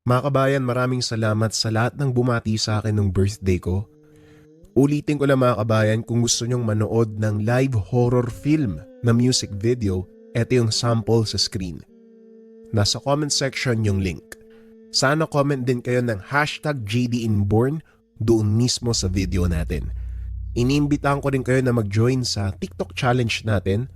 Mga kabayan, maraming salamat sa lahat ng bumati sa akin nung birthday ko. Ulitin ko lang mga kabayan, kung gusto nyong manood ng live horror film na music video, eto yung sample sa screen. Nasa comment section yung link. Sana comment din kayo ng #JDInborn doon mismo sa video natin. Iniimbitahan ko rin kayo na mag-join sa TikTok challenge natin,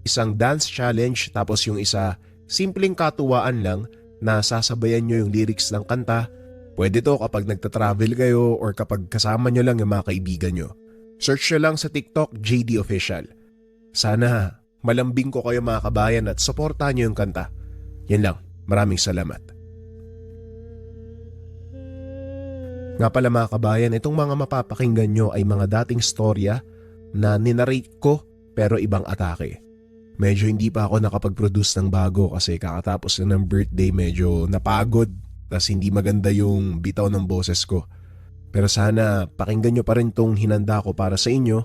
isang dance challenge tapos yung isa simpleng katuwaan lang na sasabayan nyo yung lyrics ng kanta. Pwede to kapag nagta-travel kayo or kapag kasama nyo lang yung mga kaibigan nyo. Search nyo lang sa TikTok JD Official. Sana malambing ko kayo mga kabayan at supportahan nyo yung kanta. Yan lang, maraming salamat. Nga pala mga kabayan, itong mga mapapakinggan nyo ay mga dating storya na ninarrate ko pero ibang atake. Medyo hindi pa ako nakapag-produce ng bago kasi kakatapos na ng birthday, medyo napagod tas hindi maganda yung bitaw ng boses ko. Pero sana pakinggan nyo pa rin tong hinanda ko para sa inyo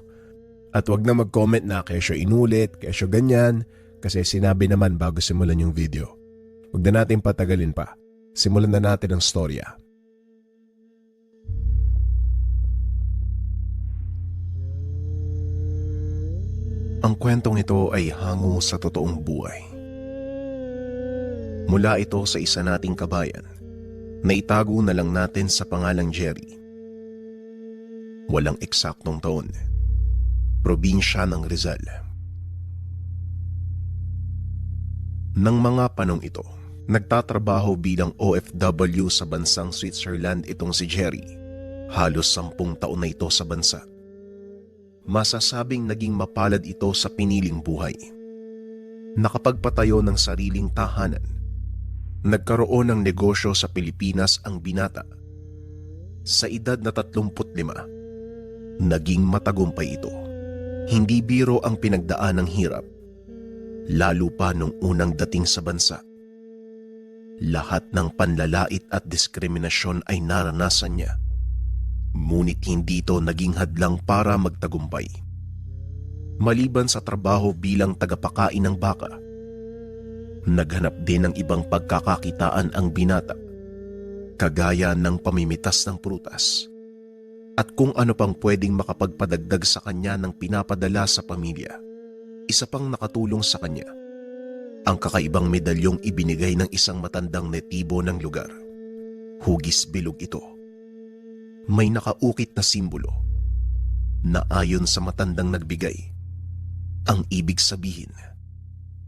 at wag na mag-comment na kesyo inulit, kesyo ganyan kasi sinabi naman bago simulan yung video. Wag na natin patagalin pa. Simulan na natin ang storya. Ang kwentong ito ay hango sa totoong buhay. Mula ito sa isa nating kabayan na itago na lang natin sa pangalang Jerry. Walang eksaktong taon. Probinsya ng Rizal. Nang mga panong ito, nagtatrabaho bilang OFW sa bansang Switzerland itong si Jerry. Halos 10 taon na ito sa bansa. Masasabing naging mapalad ito sa piniling buhay. Nakapagpatayo ng sariling tahanan. Nagkaroon ng negosyo sa Pilipinas ang binata. Sa edad na 35, naging matagumpay ito. Hindi biro ang pinagdaan ng hirap, lalo pa nung unang dating sa bansa. Lahat ng panlalait at diskriminasyon ay naranasan niya. Ngunit hindi ito naging hadlang para magtagumpay. Maliban sa trabaho bilang tagapakain ng baka, naghanap din ng ibang pagkakakitaan ang binata, kagaya ng pamimitas ng prutas at kung ano pang pwedeng makapagpadagdag sa kanya ng pinapadala sa pamilya. Isa pang nakatulong sa kanya, ang kakaibang medalyong ibinigay ng isang matandang netibo ng lugar. Hugis bilog ito. May nakaukit na simbolo na ayon sa matandang nagbigay, ang ibig sabihin,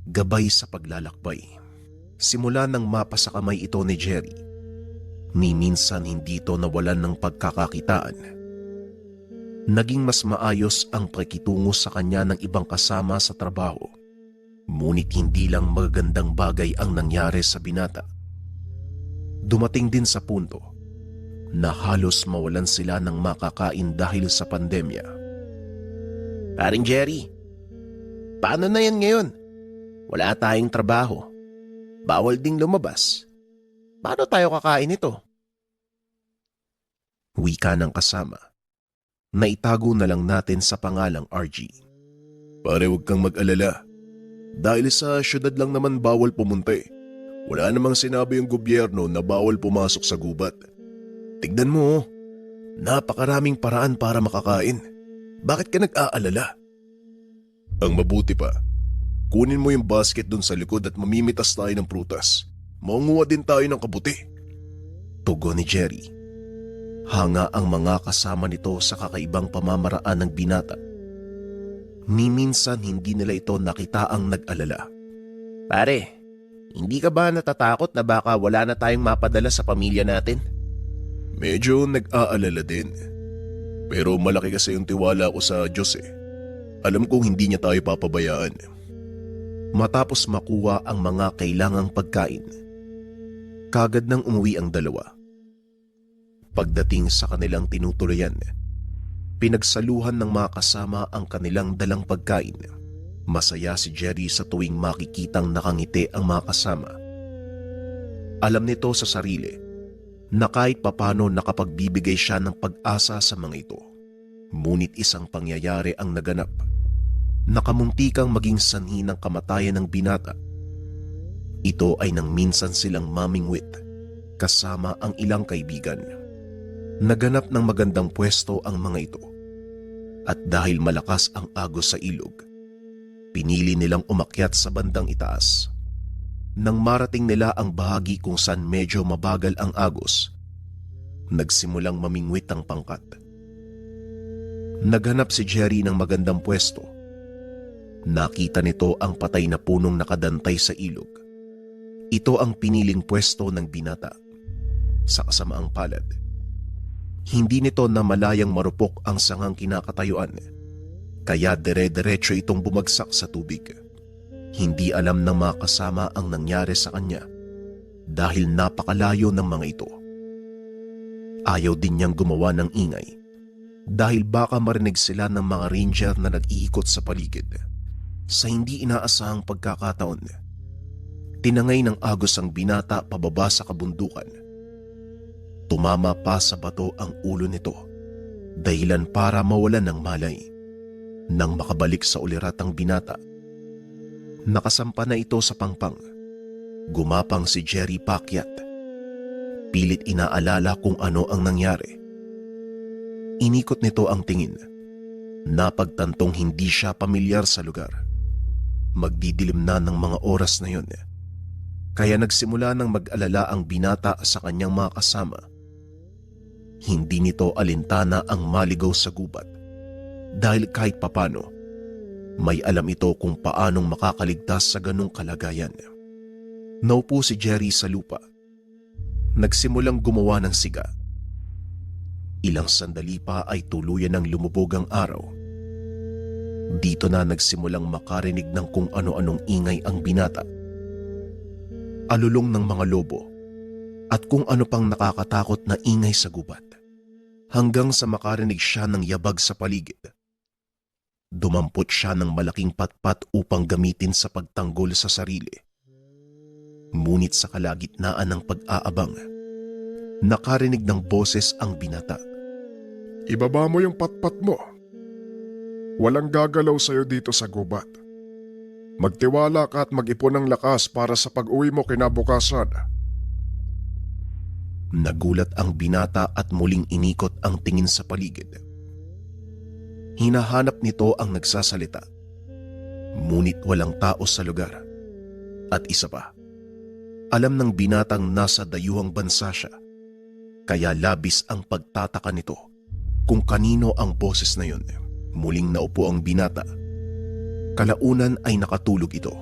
gabay sa paglalakbay. Simula nang mapa sa kamay ito ni Jerry, ni minsan hindi ito nawalan ng pagkakakitaan. Naging mas maayos ang pakikitungo sa kanya ng ibang kasama sa trabaho. Ngunit hindi lang magagandang bagay ang nangyari sa binata. Dumating din sa punto na halos mawalan sila ng makakain dahil sa pandemya. Paring Jerry, paano na yan ngayon? Wala tayong trabaho. Bawal ding lumabas. Paano tayo kakain ito? Wika ng kasama. Naitago na lang natin sa pangalang RG. Pare, huwag kang mag-alala. Dahil sa syudad lang naman bawal pumunta eh. Wala namang sinabi yung gobyerno na bawal pumasok sa gubat. Tignan mo, napakaraming paraan para makakain. Bakit ka nag-aalala? Ang mabuti pa, kunin mo yung basket dun sa likod at mamimitas tayo ng prutas. Maunguha din tayo ng kabuti. Tugon ni Jerry. Hanga ang mga kasama nito sa kakaibang pamamaraan ng binata. Ni minsan hindi nila ito nakita ang nag-alala. Pare, hindi ka ba natatakot na baka wala na tayong mapadala sa pamilya natin? Medyo nag-aalala din. Pero malaki kasi yung tiwala ko sa Diyos eh. Alam kong hindi niya tayo papabayaan. Matapos makuha ang mga kailangang pagkain, kagad nang umuwi ang dalawa. Pagdating sa kanilang tinutuluyan, pinagsaluhan ng mga kasama ang kanilang dalang pagkain. Masaya si Jerry sa tuwing makikitang nakangiti ang mga kasama. Alam nito sa sarili na kahit papano nakapagbibigay siya ng pag-asa sa mga ito. Ngunit isang pangyayari ang naganap. Nakamuntikang maging sanhi ng kamatayan ng binata. Ito ay nang minsan silang mamingwit kasama ang ilang kaibigan. Naganap ng magandang pwesto ang mga ito. At dahil malakas ang agos sa ilog, pinili nilang umakyat sa bandang itaas. Nang marating nila ang bahagi kung saan medyo mabagal ang agos, nagsimulang mamingwit ang pangkat. Naghanap si Jerry ng magandang pwesto. Nakita nito ang patay na punong nakadantay sa ilog. Ito ang piniling pwesto ng binata. Sa kasamaang palad, hindi nito na malayang marupok ang sangang kinakatayuan, kaya dire-diretso itong bumagsak sa tubig. Hindi alam ng mga kasama ang nangyari sa kanya dahil napakalayo ng mga ito. Ayaw din niyang gumawa ng ingay dahil baka marinig sila ng mga ranger na nag-iikot sa paligid. Sa hindi inaasahang pagkakataon, tinangay ng agos ang binata pababa sa kabundukan. Tumama pa sa bato ang ulo nito, dahilan para mawalan ng malay. Nang makabalik sa ulirat ang binata, nakasampa na ito sa pangpang. Gumapang si Jerry paakyat. Pilit inaalala kung ano ang nangyari. Inikot nito ang tingin. Napagtantong hindi siya pamilyar sa lugar. Magdidilim na ng mga oras na yun. Kaya nagsimula ng mag-alala ang binata sa kanyang mga kasama. Hindi nito alintana ang maligaw sa gubat. Dahil kahit papano, may alam ito kung paanong makakaligtas sa ganung kalagayan. Naupo si Jerry sa lupa. Nagsimulang gumawa ng siga. Ilang sandali pa ay tuluyan ng lumubog ang araw. Dito na nagsimulang makarinig ng kung ano-anong ingay ang binata. Alulong ng mga lobo at kung ano pang nakakatakot na ingay sa gubat. Hanggang sa makarinig siya ng yabag sa paligid. Dumampot siya ng malaking patpat upang gamitin sa pagtanggol sa sarili. Ngunit sa kalagitnaan ng pag-aabang, nakarinig ng boses ang binata. Ibaba mo yung patpat mo. Walang gagalaw sa'yo dito sa gubat. Magtiwala ka at mag-ipon ng lakas para sa pag-uwi mo kinabukasan. Nagulat ang binata at muling inikot ang tingin sa paligid. Hinahanap nito ang nagsasalita. Ngunit walang tao sa lugar. At isa pa, alam ng binatang nasa dayuhang bansa siya. Kaya labis ang pagtataka nito kung kanino ang boses na yun. Muling naupo ang binata. Kalaunan ay nakatulog ito.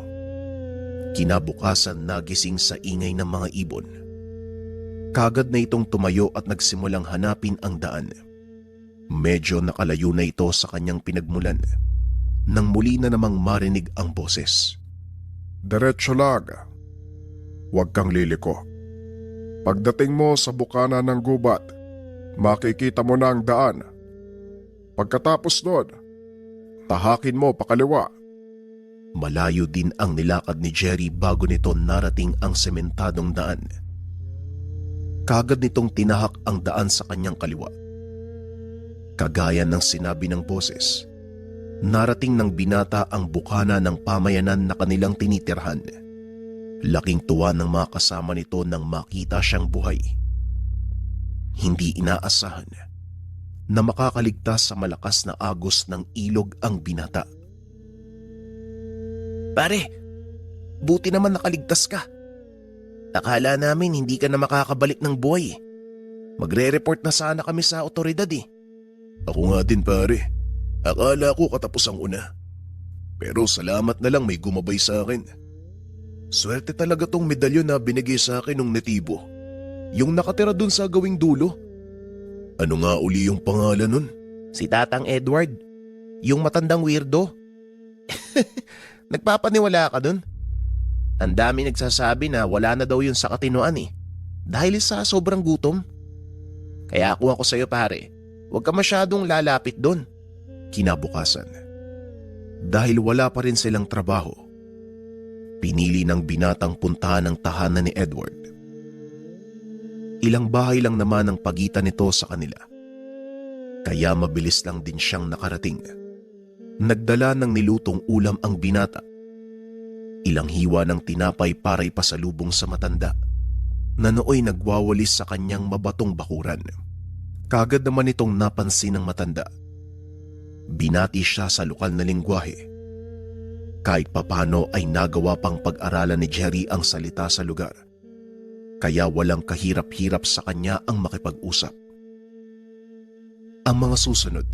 Kinabukasan nagising sa ingay ng mga ibon. Kagad na itong tumayo at nagsimulang hanapin ang daan. Medyo nakalayo na ito sa kanyang pinagmulan nang muli na namang marinig ang boses. Diretso lang. Huwag kang liliko. Pagdating mo sa bukana ng gubat, makikita mo na ang daan. Pagkatapos doon, tahakin mo pakaliwa. Malayo din ang nilakad ni Jerry bago nito narating ang sementadong daan. Kagad nitong tinahak ang daan sa kanyang kaliwa. Kagaya ng sinabi ng boses, narating ng binata ang bukana ng pamayanan na kanilang tinitirhan. Laking tuwa ng mga kasama nito nang makita siyang buhay. Hindi inaasahan na makakaligtas sa malakas na agos ng ilog ang binata. Pare, buti naman nakaligtas ka. Akala namin hindi ka na makakabalik ng buhay. Magre-report na sana kami sa otoridad eh. Ako nga din pare. Akala ko katapos ang una. Pero salamat na lang may gumabay sa akin. Swerte talaga tong medalyon na binigay sa akin ng netibo. Yung nakatira dun sa gawing dulo. Ano nga uli yung pangalan nun? Si Tatang Edward, yung matandang weirdo. Nagpapaniwala ka dun? Ang dami nagsasabi na wala na daw yun sa katinoan eh. Dahil sa sobrang gutom. Kaya kung ako sa'yo pare, huwag ka masyadong lalapit dun. Kinabukasan, dahil wala pa rin silang trabaho, pinili ng binatang puntahan ang tahanan ni Edward. Ilang bahay lang naman ang pagitan nito sa kanila. Kaya mabilis lang din siyang nakarating. Nagdala ng nilutong ulam ang binata. Ilang hiwa ng tinapay para ipasalubong sa matanda. na nooy nagwawalis sa kanyang mabatong bakuran. Kagad naman itong napansin ng matanda. Binati siya sa lokal na lingwahe. Kahit papano ay nagawa pang pag-aralan ni Jerry ang salita sa lugar. Kaya walang kahirap-hirap sa kanya ang makipag-usap. Ang mga susunod,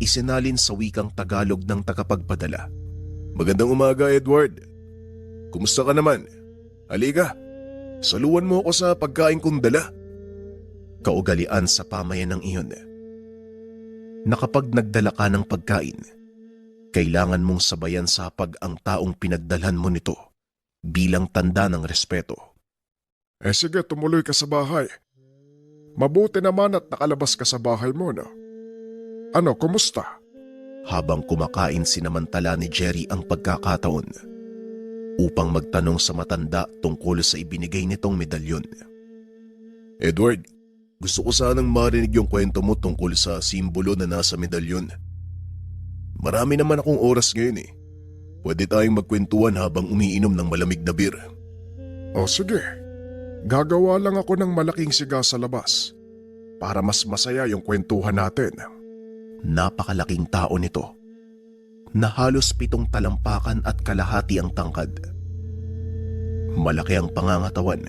isinalin sa wikang Tagalog ng tagapagpadala. Magandang umaga, Edward. Kumusta ka naman? Halika, saluwan mo ako sa pagkain kong dala. Kaugalian sa pamayanang iyon na kapag nagdala ka ng pagkain, kailangan mong sabayan sa hapag ang taong pinagdalhan mo nito bilang tanda ng respeto. Sige, tumuloy ka sa bahay. Mabuti naman at nakalabas ka sa bahay mo, no? Ano, kumusta? Habang kumakain sinamantala ni Jerry ang pagkakataon upang magtanong sa matanda tungkol sa ibinigay nitong medalyon. Edward, gusto ko sanang marinig yung kwento mo tungkol sa simbolo na nasa medalyon. Marami naman akong oras ngayon eh. Pwede tayong magkwentuhan habang umiinom ng malamig na beer. O sige, gagawa lang ako ng malaking siga sa labas para mas masaya yung kwentuhan natin. Napakalaking tao nito na halos 7 talampakan at kalahati ang tangkad. Malaki ang pangangatawan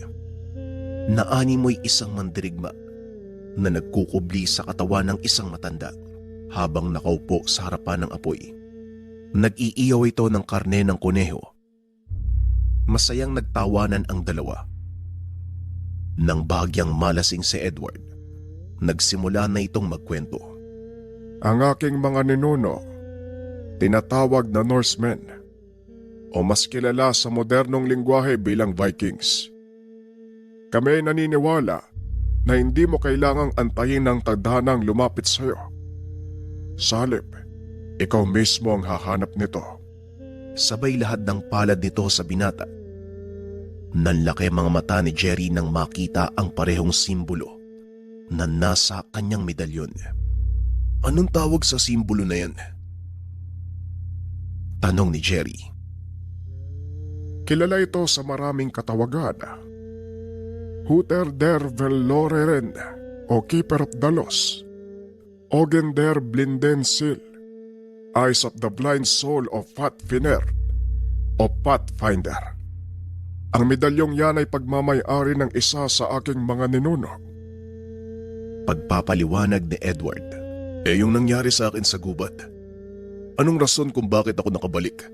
na animoy isang mandirigma na nagkukubli sa katawan ng isang matanda habang nakaupo sa harapan ng apoy. Nag-iiyaw ito ng karne ng kuneho. Masayang nagtawanan ang dalawa. Nang bahagyang malasing si Edward, nagsimula na itong magkwento. Ang aking mga ninuno, tinatawag na Norsemen o mas kilala sa modernong lingwahe bilang Vikings. Kami ay naniniwala na hindi mo kailangang antayin ng tadhanang lumapit sa iyo. Salip, ikaw mismo ang hahanap nito. Sabay lahat ng palad nito sa binata. Nanlaki mga mata ni Jerry nang makita ang parehong simbolo na nasa kanyang medalyon. Anong tawag sa simbolo na yan? Tanong ni Jerry. Kilala ito sa maraming katawagan. Huter der Verloreren o Keeper of the Lost. Ogen der Blinden Sil. Eyes of the Blind Soul of Fatfiner o Pathfinder. Ang medalyong yan ay pagmamay-ari ng isa sa aking mga ninuno. Pagpapaliwanag ni Edward. Yung nangyari sa akin sa gubat. Anong rason kung bakit ako nakabalik?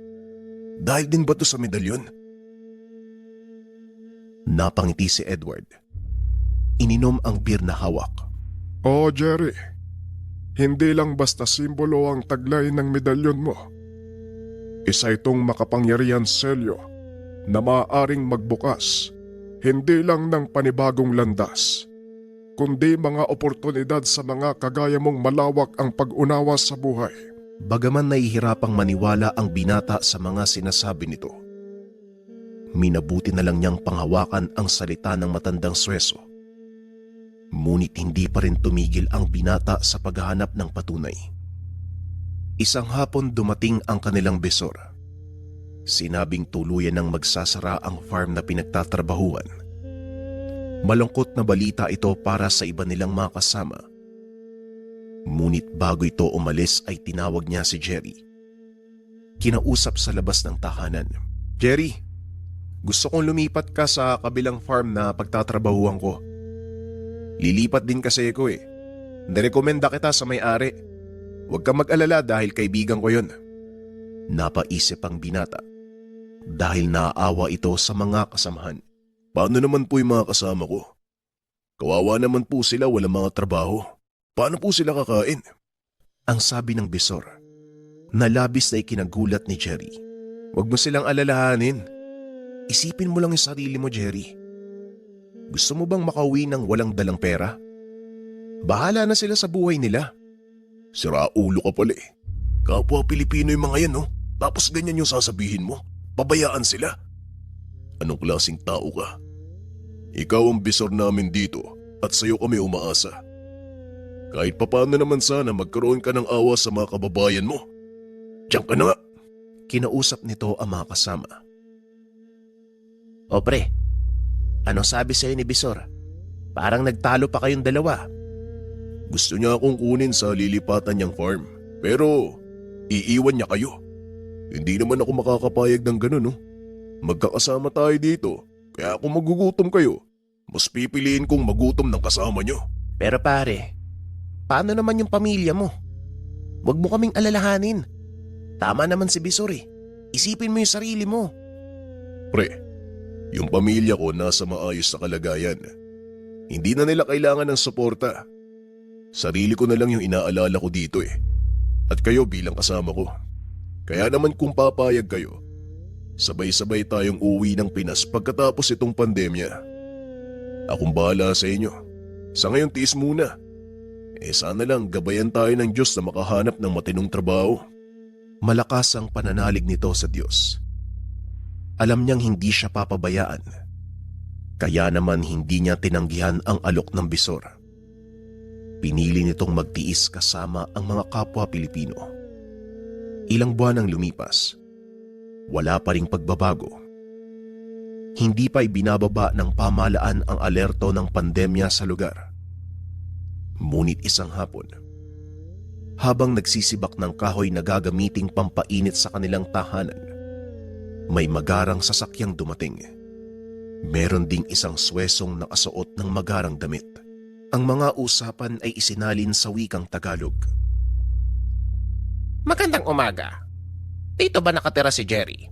Dahil din ba to sa medalyon? Napangiti si Edward. Ininom ang beer na hawak. Oh, Jerry. Hindi lang basta simbolo ang taglay ng medalyon mo. Isa itong makapangyarihan selyo na maaaring magbukas hindi lang ng panibagong landas, kundi mga oportunidad sa mga kagaya mong malawak ang pag-unawa sa buhay. Bagaman nahihirapang maniwala ang binata sa mga sinasabi nito, minabuti na lang niyang panghawakan ang salita ng matandang Sueso. Ngunit hindi pa rin tumigil ang binata sa paghahanap ng patunay. Isang hapon dumating ang kanilang besor. Sinabing tuluyan ng magsasara ang farm na pinagtatrabahuan. Malungkot na balita ito para sa iba nilang mga kasama. Ngunit bago ito umalis ay tinawag niya si Jerry. Kinausap sa labas ng tahanan. Jerry, gusto kong lumipat ka sa kabilang farm na pagtatrabahuan ko. Lilipat din kasi ako eh. Nirekomenda kita sa may-ari. Huwag kang mag-alala dahil kaibigan ko yun. Napaisip ang binata dahil naaawa ito sa mga kasamahan. Paano naman po yung mga kasama ko? Kawawa naman po sila, walang mga trabaho. Paano po sila kakain? Ang sabi ng bisor na labis na ikinagulat ni Jerry. Huwag mo silang alalahanin. Isipin mo lang yung sarili mo, Jerry. Gusto mo bang makauwi ng walang dalang pera? Bahala na sila sa buhay nila. Siraulo ka pala eh. Kapwa Pilipino yung mga yan, no? Tapos ganyan yung sasabihin mo. Pabayaan sila. Anong klaseng tao ka? Ikaw ang bisor namin dito at sa'yo kami umaasa. Kahit papaano naman sana magkaroon ka ng awa sa mga kababayan mo. Diyan ka na nga. Kinausap nito ang mga kasama. O pre, Ano sabi sa'yo ni Bisor? Parang nagtalo pa kayong dalawa. Gusto niya akong kunin sa lilipatan niyang farm. Pero iiwan niya kayo. Hindi naman ako makakapayag ng ganun, no? Magkakasama tayo dito. Kaya kung magugutom kayo, mas pipiliin kong magutom ng kasama niyo. Pero pare, paano naman yung pamilya mo? Huwag mo kaming alalahanin. Tama naman si Bisor eh. Isipin mo yung sarili mo. Pre, yung pamilya ko nasa maayos na kalagayan. Hindi na nila kailangan ng suporta. Sarili ko na lang yung inaalala ko dito eh. At kayo bilang kasama ko. Kaya naman kung papayag kayo, sabay-sabay tayong uwi ng Pinas pagkatapos itong pandemya. Akong bahala sa inyo. Sa ngayon tiis muna. Sana lang gabayan tayo ng Diyos na makahanap ng matinong trabaho. Malakas ang pananalig nito sa Diyos. Alam niyang hindi siya papabayaan. Kaya naman hindi niya tinanggihan ang alok ng Bisor. Pinili nitong magtiis kasama ang mga kapwa Pilipino. Ilang buwan ang lumipas. Wala pa ring pagbabago. Hindi pa ibinababa ng pamahalaan ang alerto ng pandemya sa lugar. Ngunit isang hapon, habang nagsisibak ng kahoy na gagamiting pampainit sa kanilang tahanan, may magarang sasakyang dumating. Meron ding isang swesong nakasuot ng magarang damit. Ang mga usapan ay isinalin sa wikang Tagalog. Magandang umaga. Dito ba nakatira si Jerry?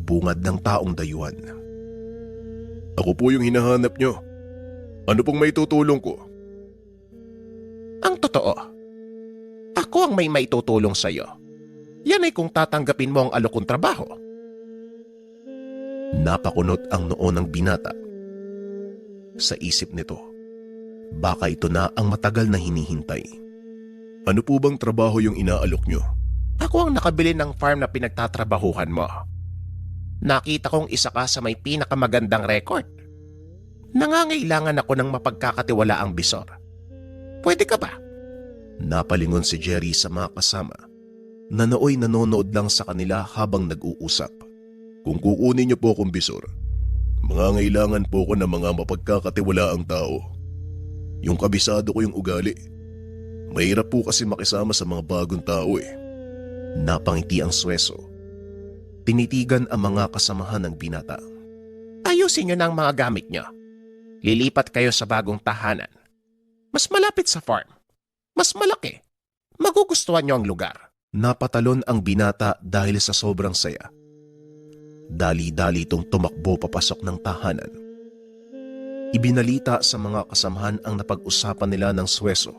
Bungad ng taong dayuhan. Ako po yung hinahanap nyo. Ano pong may tutulong ko? Ang totoo, ako ang may maitutulong sa'yo. Yan ay kung tatanggapin mo ang alok kong trabaho. Napakunot ang noo ng binata. Sa isip nito, baka ito na ang matagal na hinihintay. Ano po bang trabaho yung inaalok nyo? Ako ang nakabili ng farm na pinagtatrabahuhan mo. Nakita kong isa ka sa may pinakamagandang record. Nangangailangan ako ng mapagkakatiwalaang Bisor. Pwede ka ba? Napalingon si Jerry sa mga kasama na nooy nanonood lang sa kanila habang nag-uusap. Kung kukunin niyo po akong Bisor, mangangailangan po ko ng mga mapagkakatiwalaang tao. Yung kabisado ko yung ugali. Mahirap po kasi makisama sa mga bagong tao eh. Napangiti ang sweso. Tinitigan ang mga kasamahan ng binata. Ayusin niyo na ang mga gamit niyo. Lilipat kayo sa bagong tahanan. Mas malapit sa farm. Mas malaki. Magugustuhan niyo ang lugar. Napatalon ang binata dahil sa sobrang saya. Dali-dali itong tumakbo papasok ng tahanan. Ibinalita sa mga kasamahan ang napag-usapan nila ng sweso.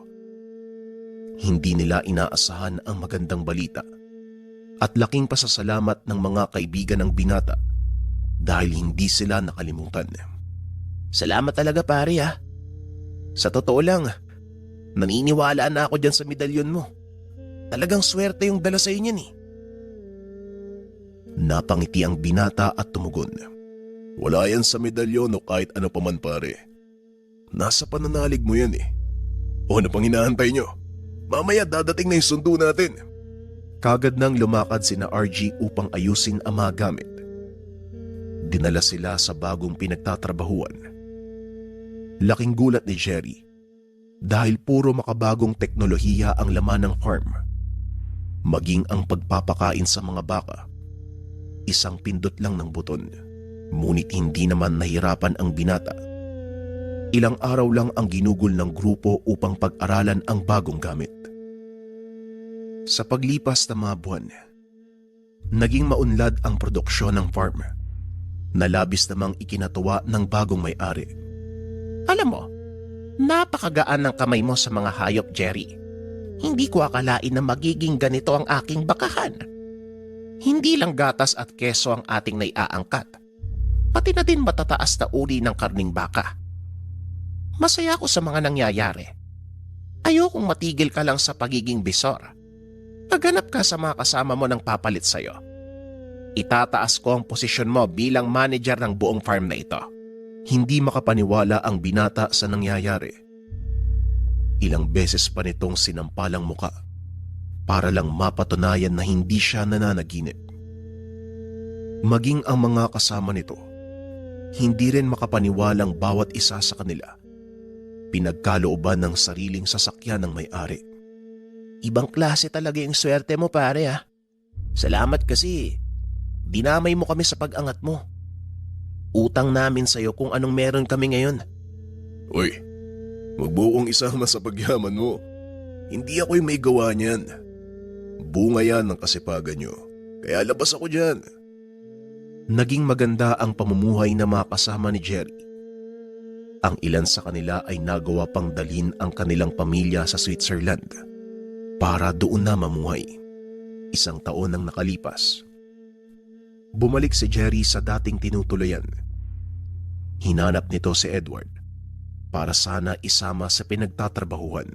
Hindi nila inaasahan ang magandang balita at laking pasasalamat ng mga kaibigan ng binata dahil hindi sila nakalimutan. Salamat talaga pare ha. Sa totoo lang, naniniwala na ako dyan sa medalyon mo. Talagang swerte yung dala sa inyo ni. Napangiti ang binata at tumugon. Wala yan sa medalyon o kahit ano pa man pare. Nasa pananalig mo yan eh. O ano pang hinahantay nyo? Mamaya dadating na yung sundo natin. Kagad nang lumakad sina RG upang ayusin ang mga gamit. Dinala sila sa bagong pinagtatrabahuan. Laking gulat ni Jerry dahil puro makabagong teknolohiya ang laman ng farm. Maging ang pagpapakain sa mga baka. Isang pindot lang ng buton. Ngunit hindi naman nahirapan ang binata. Ilang araw lang ang ginugol ng grupo upang pag-aralan ang bagong gamit. Sa paglipas ng mga buwan, naging maunlad ang produksyon ng farm. Nalabis namang ikinatuwa ng bagong may-ari. Alam mo, napakagaan ng kamay mo sa mga hayop, Jerry. Hindi ko akalain na magiging ganito ang aking bakahan. Hindi lang gatas at keso ang ating naiaangkat. Pati na din matataas na uri ng karning baka. Masaya ako sa mga nangyayari. Ayokong matigil ka lang sa pagiging Bisor. Paghanap ka sa mga kasama mo ng papalit sa'yo. Itataas ko ang posisyon mo bilang manager ng buong farm na ito. Hindi makapaniwala ang binata sa nangyayari. Ilang beses pa nitong sinampalang muka para lang mapatunayan na hindi siya nananaginip. Maging ang mga kasama nito, Hindi rin makapaniwalang bawat isa sa kanila pinagkalooban ng sariling sasakyan ng may-ari. Ibang klase talaga yung swerte mo, pare, ha. Salamat kasi dinamay mo kami sa pag-angat mo. Utang namin sa'yo kung anong meron kami ngayon. Uy, wag mo kong isama sa pagyaman mo. Hindi ako yung may gawa niyan. Bunga yan ng kasipagan nyo. Kaya labas ako dyan. Naging maganda ang pamumuhay na mga kasama ni Jerry. Ang ilan sa kanila ay nagawa pang dalhin ang kanilang pamilya sa Switzerland para doon na mamuhay. 1 taon ang nakalipas. Bumalik si Jerry sa dating tinutuluyan. Hinanap nito si Edward para sana isama sa pinagtatrabahuhan.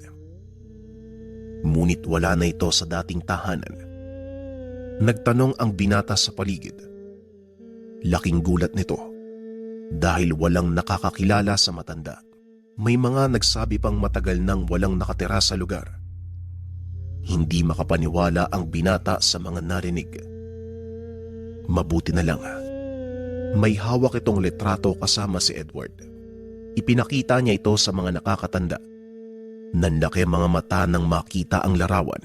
Ngunit wala na ito sa dating tahanan. Nagtanong ang binata sa paligid. Laking gulat nito dahil walang nakakakilala sa matanda. May mga nagsabi pang matagal nang walang nakatira sa lugar. Hindi makapaniwala ang binata sa mga narinig. Mabuti na lang, may hawak itong litrato kasama si Edward. Ipinakita niya ito sa mga nakakatanda. Nanlaki mga mata nang makita ang larawan.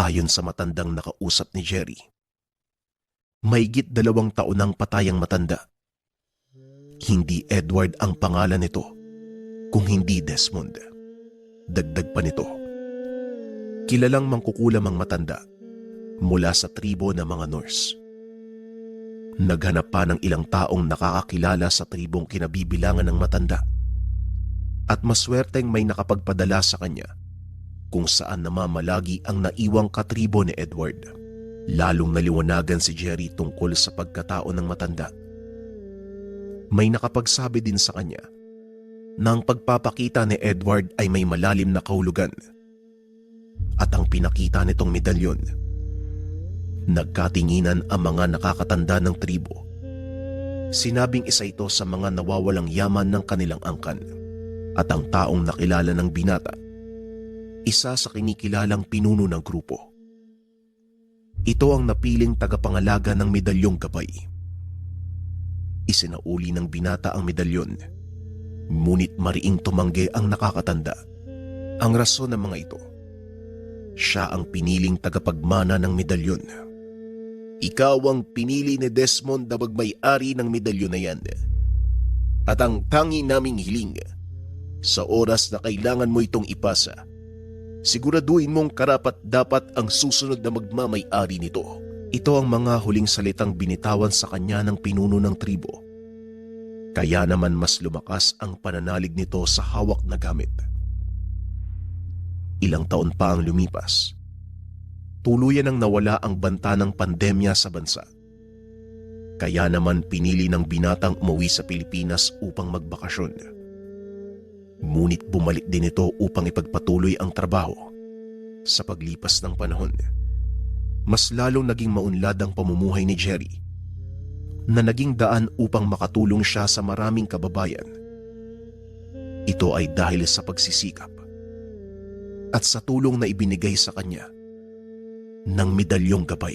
Ayon sa matandang nakausap ni Jerry, mahigit 2 taon nang patay ang matanda. Hindi Edward ang pangalan nito, kung hindi Desmond. Dagdag pa nito, kilalang mangkukulam ang matanda mula sa tribo ng mga Norse. Naghanap pa ng ilang taong nakakakilala sa tribong kinabibilangan ng matanda at maswerteng may nakapagpadala sa kanya kung saan namamalagi ang naiwang katribo ni Edward. Lalong naliwanagan si Jerry tungkol sa pagkatao ng matanda. May nakapagsabi din sa kanya na ang pagpapakita ni Edward ay may malalim na kahulugan at ang pinakita nitong medalyon. Nagkatinginan ang mga nakakatanda ng tribo. Sinabing isa ito sa mga nawawalang yaman ng kanilang angkan at ang taong nakilala ng binata, isa sa kinikilalang pinuno ng grupo. Ito ang napiling tagapangalaga ng medalyong gabay. Isinauli ng binata ang medalyon, ngunit mariing tumanggi ang nakakatanda. Ang rason ng mga ito, siya ang piniling tagapagmana ng medalyon. Ikaw ang pinili ni Desmond na magmay-ari ng medalyon na yan. At ang tangi naming hiling, sa oras na kailangan mo itong ipasa, siguraduhin mong karapat-dapat ang susunod na magmamay-ari nito. Ito ang mga huling salitang binitawan sa kanya ng pinuno ng tribo. Kaya naman mas lumakas ang pananalig nito sa hawak na gamit. Ilang taon pa ang lumipas. Tuluyan ang nawala ang banta ng pandemya sa bansa. Kaya naman pinili ng binatang umuwi sa Pilipinas upang magbakasyon. Ngunit bumalik din ito upang ipagpatuloy ang trabaho. Sa paglipas ng panahon, mas lalong naging maunlad ang pamumuhay ni Jerry na naging daan upang makatulong siya sa maraming kababayan. Ito ay dahil sa pagsisikap at sa tulong na ibinigay sa kanya ng medalyong gabay.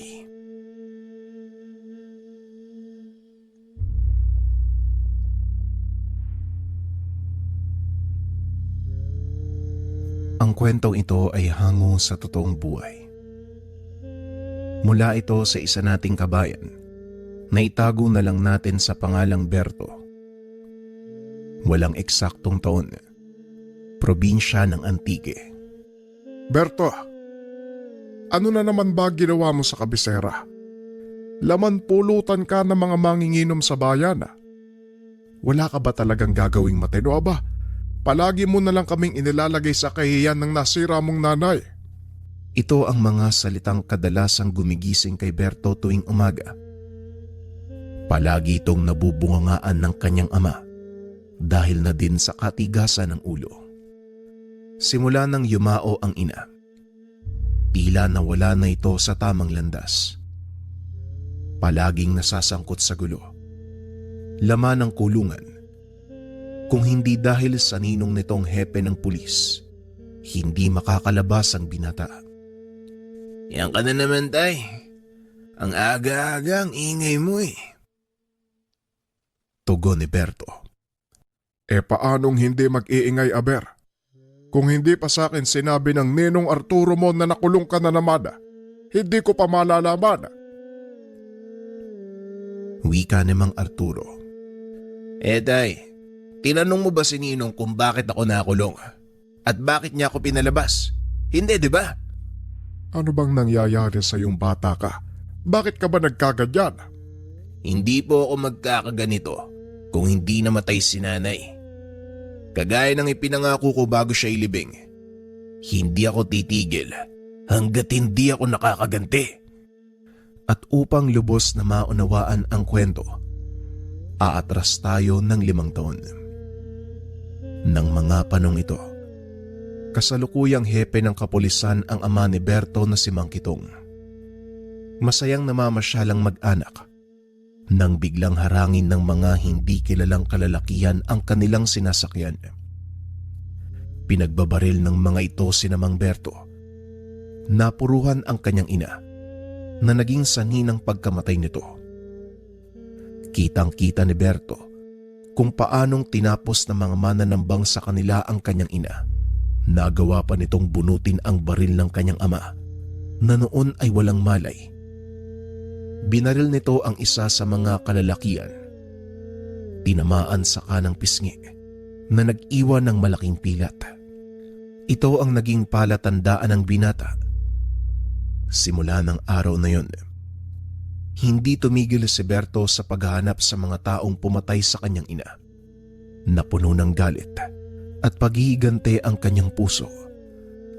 Ang kwentong ito ay hango sa totoong buhay. Mula ito sa isa nating kabayan na itago na lang natin sa pangalang Berto. Walang eksaktong taon. Probinsya ng Antique. Berto, ano na naman ba ginawa mo sa kabisera? Laman pulutan ka ng mga manginginom sa bayan. Wala ka ba talagang gagawing matino, aba? Palagi mo na lang kaming inilalagay sa kahiyan ng nasira mong nanay. Ito ang mga salitang kadalasang gumigising kay Berto tuwing umaga. Palagi itong nabubungangaan ng kanyang ama dahil na din sa katigasan ng ulo. Simula nang yumao ang ina, tila nawala na ito sa tamang landas. Palaging nasasangkot sa gulo, laman ng kulungan. Kung hindi dahil sa ninong nitong hepe ng pulis, hindi makakalabas ang binata. Yan ka na naman, tay. Ang aga-aga ang ingay mo eh. Tugon ni Berto. Paanong hindi mag-iingay, Aber? Kung hindi pa sa akin sinabi ng ninong Arturo mo na nakulong ka na naman, hindi ko pa malalaman. Wika ni Mang Arturo. Tay, tinanong mo ba si Ninong kung bakit ako nakulong? At bakit niya ako pinalabas? Hindi, di ba? Ano bang nangyayari sa iyong bata ka? Bakit ka ba nagkaganyan? Hindi po ako magkakaganito kung hindi namatay si nanay. Kagaya ng ipinangako ko bago siya ilibing, hindi ako titigil hanggat hindi ako nakakaganti. At upang lubos na maunawaan ang kwento, aatras tayo ng 5 taon. Nang mga panong ito, kasalukuyang hepe ng kapulisan ang ama ni Berto na si Mang Kitong. Masayang namamasyalang mag-anak nang biglang harangin ng mga hindi kilalang kalalakihan ang kanilang sinasakyan. Pinagbabaril ng mga ito si Mang Berto. Napuruhan ang kanyang ina na naging sanhi ng pagkamatay nito. Kitang-kita ni Berto kung paanong tinapos ng mga mananambang sa kanila ang kanyang ina. Nagawa pa nitong bunutin ang baril ng kanyang ama na noon ay walang malay. Binaril nito ang isa sa mga kalalakian. Tinamaan sa kanang pisngi na nag-iwan ng malaking pilat. Ito ang naging palatandaan ng binata. Simula ng araw na yon, hindi tumigil si Berto sa paghahanap sa mga taong pumatay sa kanyang ina. Napuno ng galit at paghihigante ang kanyang puso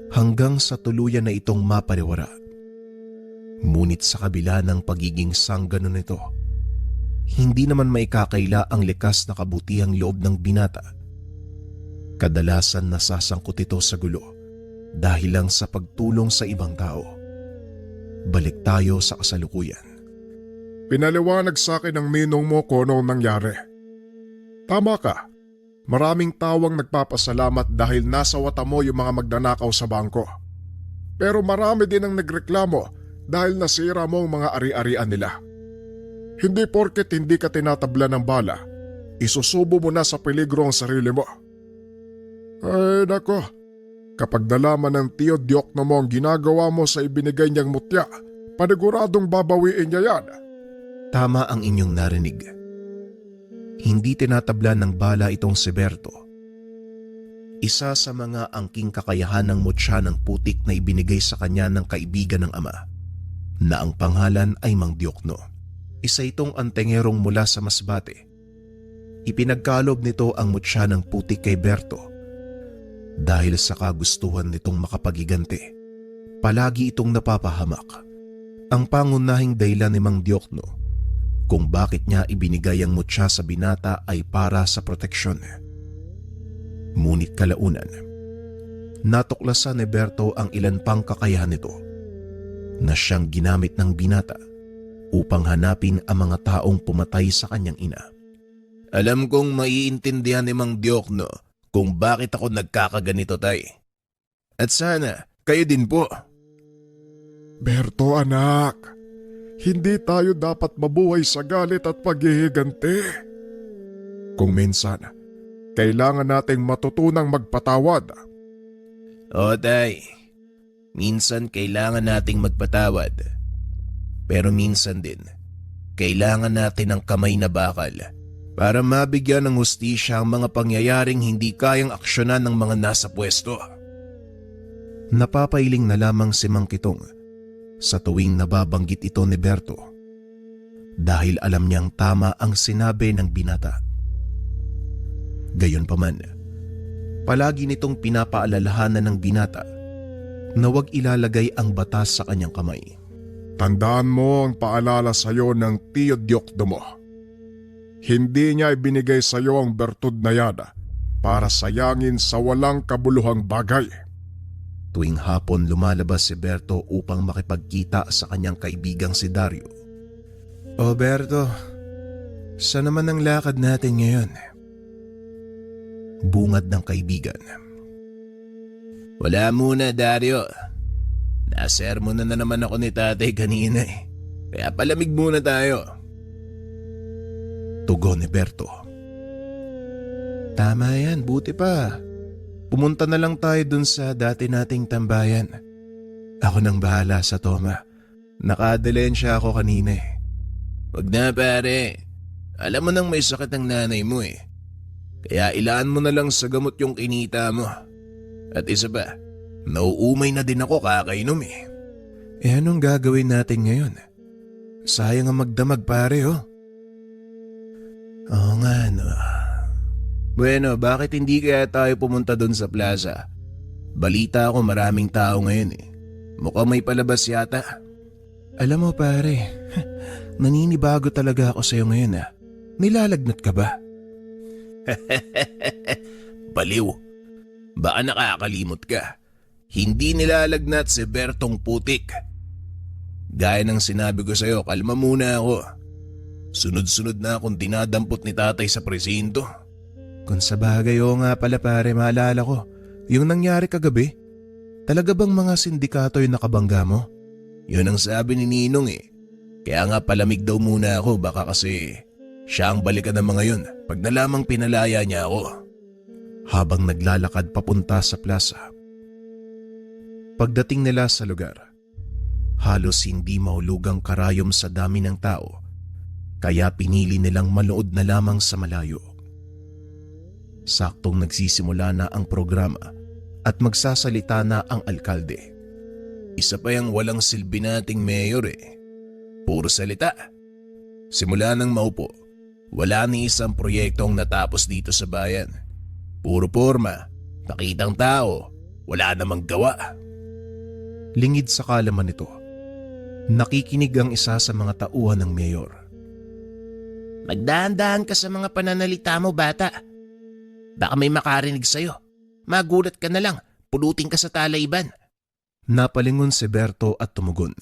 hanggang sa tuluyan na itong mapariwara. Ngunit sa kabila ng pagiging sanggano nito, hindi naman maikakaila ang likas na kabutihang loob ng binata. Kadalasan nasasangkot ito sa gulo dahil lang sa pagtulong sa ibang tao. Balik tayo sa kasalukuyan. Pinaliwanag sa akin ng ninong mo kung anong nangyari. Tama ka. Maraming tawang nagpapasalamat dahil nasa wata mo yung mga magnanakaw sa bangko. Pero marami din ang nagreklamo dahil nasira mo ang mga ari-arian nila. Hindi porket hindi ka tinatabla ng bala, isusubo mo na sa peligro ang sarili mo. Ay nako, kapag nalaman ng Tio Diokno mo ang ginagawa mo sa ibinigay niyang mutya, paniguradong babawiin niya yan. Tama ang inyong narinig. Hindi tinatabla ng bala itong si Berto. Isa sa mga angking kakayahan ng mutya ng putik na ibinigay sa kanya ng kaibigan ng ama, na ang pangalan ay Mang Diokno. Isa itong antengerong mula sa Masbate. Ipinagkalob nito ang mutya ng putik kay Berto. Dahil sa kagustuhan nitong makapagigante, palagi itong napapahamak. Ang pangunahing dahilan ni Mang Diokno kung bakit niya ibinigay ang mutya sa binata ay para sa proteksyon. Ngunit kalaunan, natuklasan ni Berto ang ilan pang kakayahan nito na siyang ginamit ng binata upang hanapin ang mga taong pumatay sa kanyang ina. Alam kong maiintindihan ni Mang Diokno kung bakit ako nagkakaganito, tay. At sana kayo din po. Berto anak, hindi tayo dapat mabuhay sa galit at paghihiganti. Kung minsan, kailangan nating matutunang magpatawad. O tay, minsan kailangan nating magpatawad. Pero minsan din, kailangan natin ng kamay na bakal para mabigyan ng hustisya ang mga pangyayaring hindi kayang aksyonan ng mga nasa pwesto. Napapailing na lamang si Mang Kitong sa tuwing nababanggit ito ni Berto dahil alam niyang tama ang sinabi ng binata. Gayunpaman, palagi nitong pinapaalalahanan ng binata na huwag ilalagay ang batas sa kanyang kamay. Tandaan mo ang paalala sa iyo ng Tio Diokno mo. Hindi niya ibinigay sa iyo ang bertud na yan para sayangin sa walang kabuluhang bagay. Tuwing hapon lumalabas si Berto upang makipagkita sa kanyang kaibigang si Dario. O Berto, saan naman ang lakad natin ngayon? Bungad ng kaibigan. Wala muna, Dario. Nasermonan na naman ako ni tatay kanina eh. Kaya palamig muna tayo. Tugon ni Berto. Tama yan, buti pa. Pumunta na lang tayo dun sa dati nating tambayan. Ako nang bahala sa Toma. Nakadalensya ako kanina eh. Wag na pare. Alam mo nang may sakit ang nanay mo eh. Kaya ilaan mo na lang sa gamot yung kinita mo. At isa pa, nauumay na din ako kakainom eh. Eh anong gagawin natin ngayon? Sayang ang magdamag pare oh. Oo nga no. Bueno, bakit hindi kaya tayo pumunta doon sa plaza? Balita ako maraming tao ngayon eh. Mukhang may palabas yata. Alam mo pare, naninibago talaga ako sa'yo ngayon ah. Nilalagnat ka ba? Baliw. Baka nakakalimot ka. Hindi nilalagnat si Bertong Putik. Gaya ng sinabi ko sa'yo, kalma muna ako. Sunod-sunod na akong dinadampot ni tatay sa presinto. Kung sa bagay oo nga pala pare, maalala ko. Yung nangyari kagabi, talaga bang mga sindikato yung nakabangga mo? Yun ang sabi ni Ninong eh. Kaya nga palamig daw muna ako baka kasi siya ang balikan ng mga yun pag nalamang pinalaya niya ako. Habang naglalakad papunta sa plaza. Pagdating nila sa lugar, halos hindi mahulugang karayom sa dami ng tao, kaya pinili nilang manood na lamang sa malayo. Saktong nagsisimula na ang programa at magsasalita na ang alkalde. Isa pa yung walang silbi nating mayor eh. Puro salita. Simula nang maupo, wala ni isang proyektong natapos dito sa bayan. Puro porma, nakitang tao, wala namang gawa. Lingid sa kalaman nito, nakikinig ang isa sa mga tauhan ng mayor. Magdahan-dahan ka sa mga pananalita mo, bata. Baka may makarinig sa'yo. Magulat ka na lang, pulutin ka sa talayban. Napalingon si Berto at tumugon.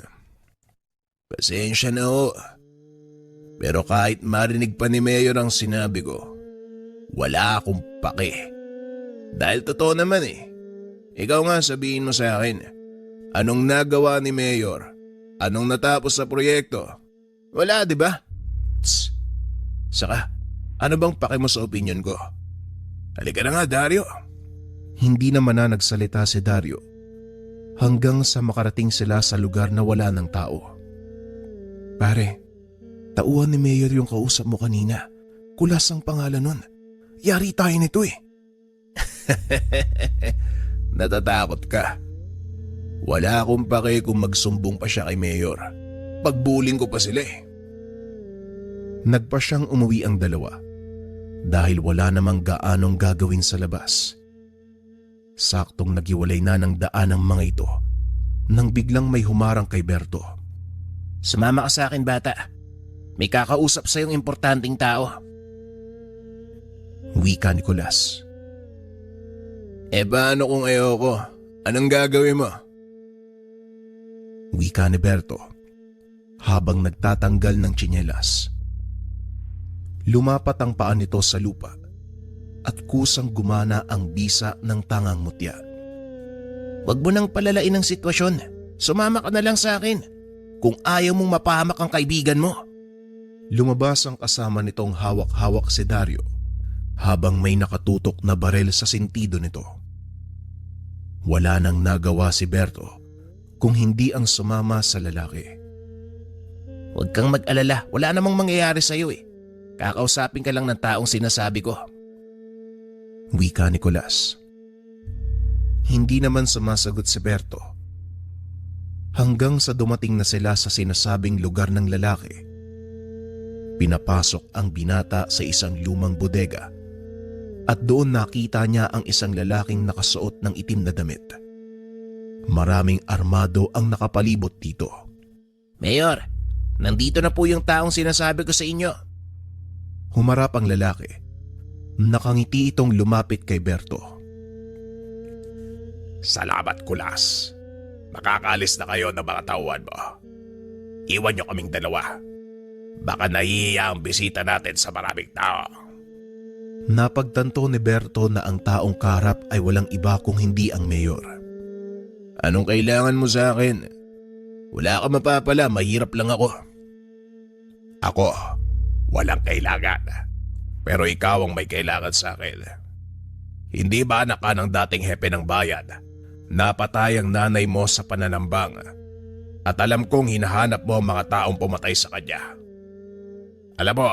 Pasensya na ho. Pero kahit marinig pa ni Mayor ang sinabi ko, wala akong pake. Dahil totoo naman eh. Ikaw nga sabihin mo sa akin, anong nagawa ni Mayor? Anong natapos sa proyekto? Wala, di ba? Tss. Saka, ano bang pake mo sa opinion ko? Halika na nga, Dario. Hindi naman na nagsalita si Dario hanggang sa makarating sila sa lugar na wala ng tao. Pare, tauhan ni Mayor yung kausap mo kanina. Kulas ang pangalan nun. Yari tayo nito eh. Natatakot ka. Wala akong pake kung magsumbong pa siya kay Mayor. Pagbuling ko pa sila eh. Nagpa siyang umuwi ang dalawa dahil wala namang gaanong gagawin sa labas. Saktong nagiwalay na ng daan ang mga ito nang biglang may humarang kay Berto. Sumama ka sa akin, bata. May kakausap sa'yong importanteng tao. Wika ni Kulas. Paano kung ayoko? Anong gagawin mo? Wika ni Berto habang nagtatanggal ng tsinelas. Lumapat ang paa nito sa lupa at kusang gumana ang bisa ng tangang mutya. Huwag mo nang palalain ang sitwasyon. Sumama ka na lang sa akin kung ayaw mong mapahamak ang kaibigan mo. Lumabas ang kasama nitong hawak-hawak si Dario habang may nakatutok na barel sa sentido nito. Wala nang nagawa si Berto kung hindi ang sumama sa lalaki. Huwag kang mag-alala, wala namang mangyayari sa'yo eh. Kakausapin ka lang ng taong sinasabi ko. Wika ni Kulas. Hindi naman sumasagot si Berto. Hanggang sa dumating na sila sa sinasabing lugar ng lalaki. Pinapasok ang binata sa isang lumang bodega at doon nakita niya ang isang lalaking nakasuot ng itim na damit. Maraming armado ang nakapalibot dito. Mayor, nandito na po yung taong sinasabi ko sa inyo. Humarap ang lalaki. Nakangiti itong lumapit kay Berto. Salamat, Kulas. Makakaalis na kayo ng mga tauhan mo. Iwan niyo kaming dalawa. Baka nahihiya ang bisita natin sa maraming tao. Napagtanto ni Berto na ang taong kaharap ay walang iba kung hindi ang mayor. Anong kailangan mo sa akin? Wala ka mapapala, mahirap lang ako. Ako, Walang kailangan. Pero ikaw ang may kailangan sa akin. Hindi ba anak ka ng dating hepe ng bayan? Napatay ang nanay mo sa pananambang. At alam kong hinahanap mo ang mga taong pumatay sa kanya. Alam mo,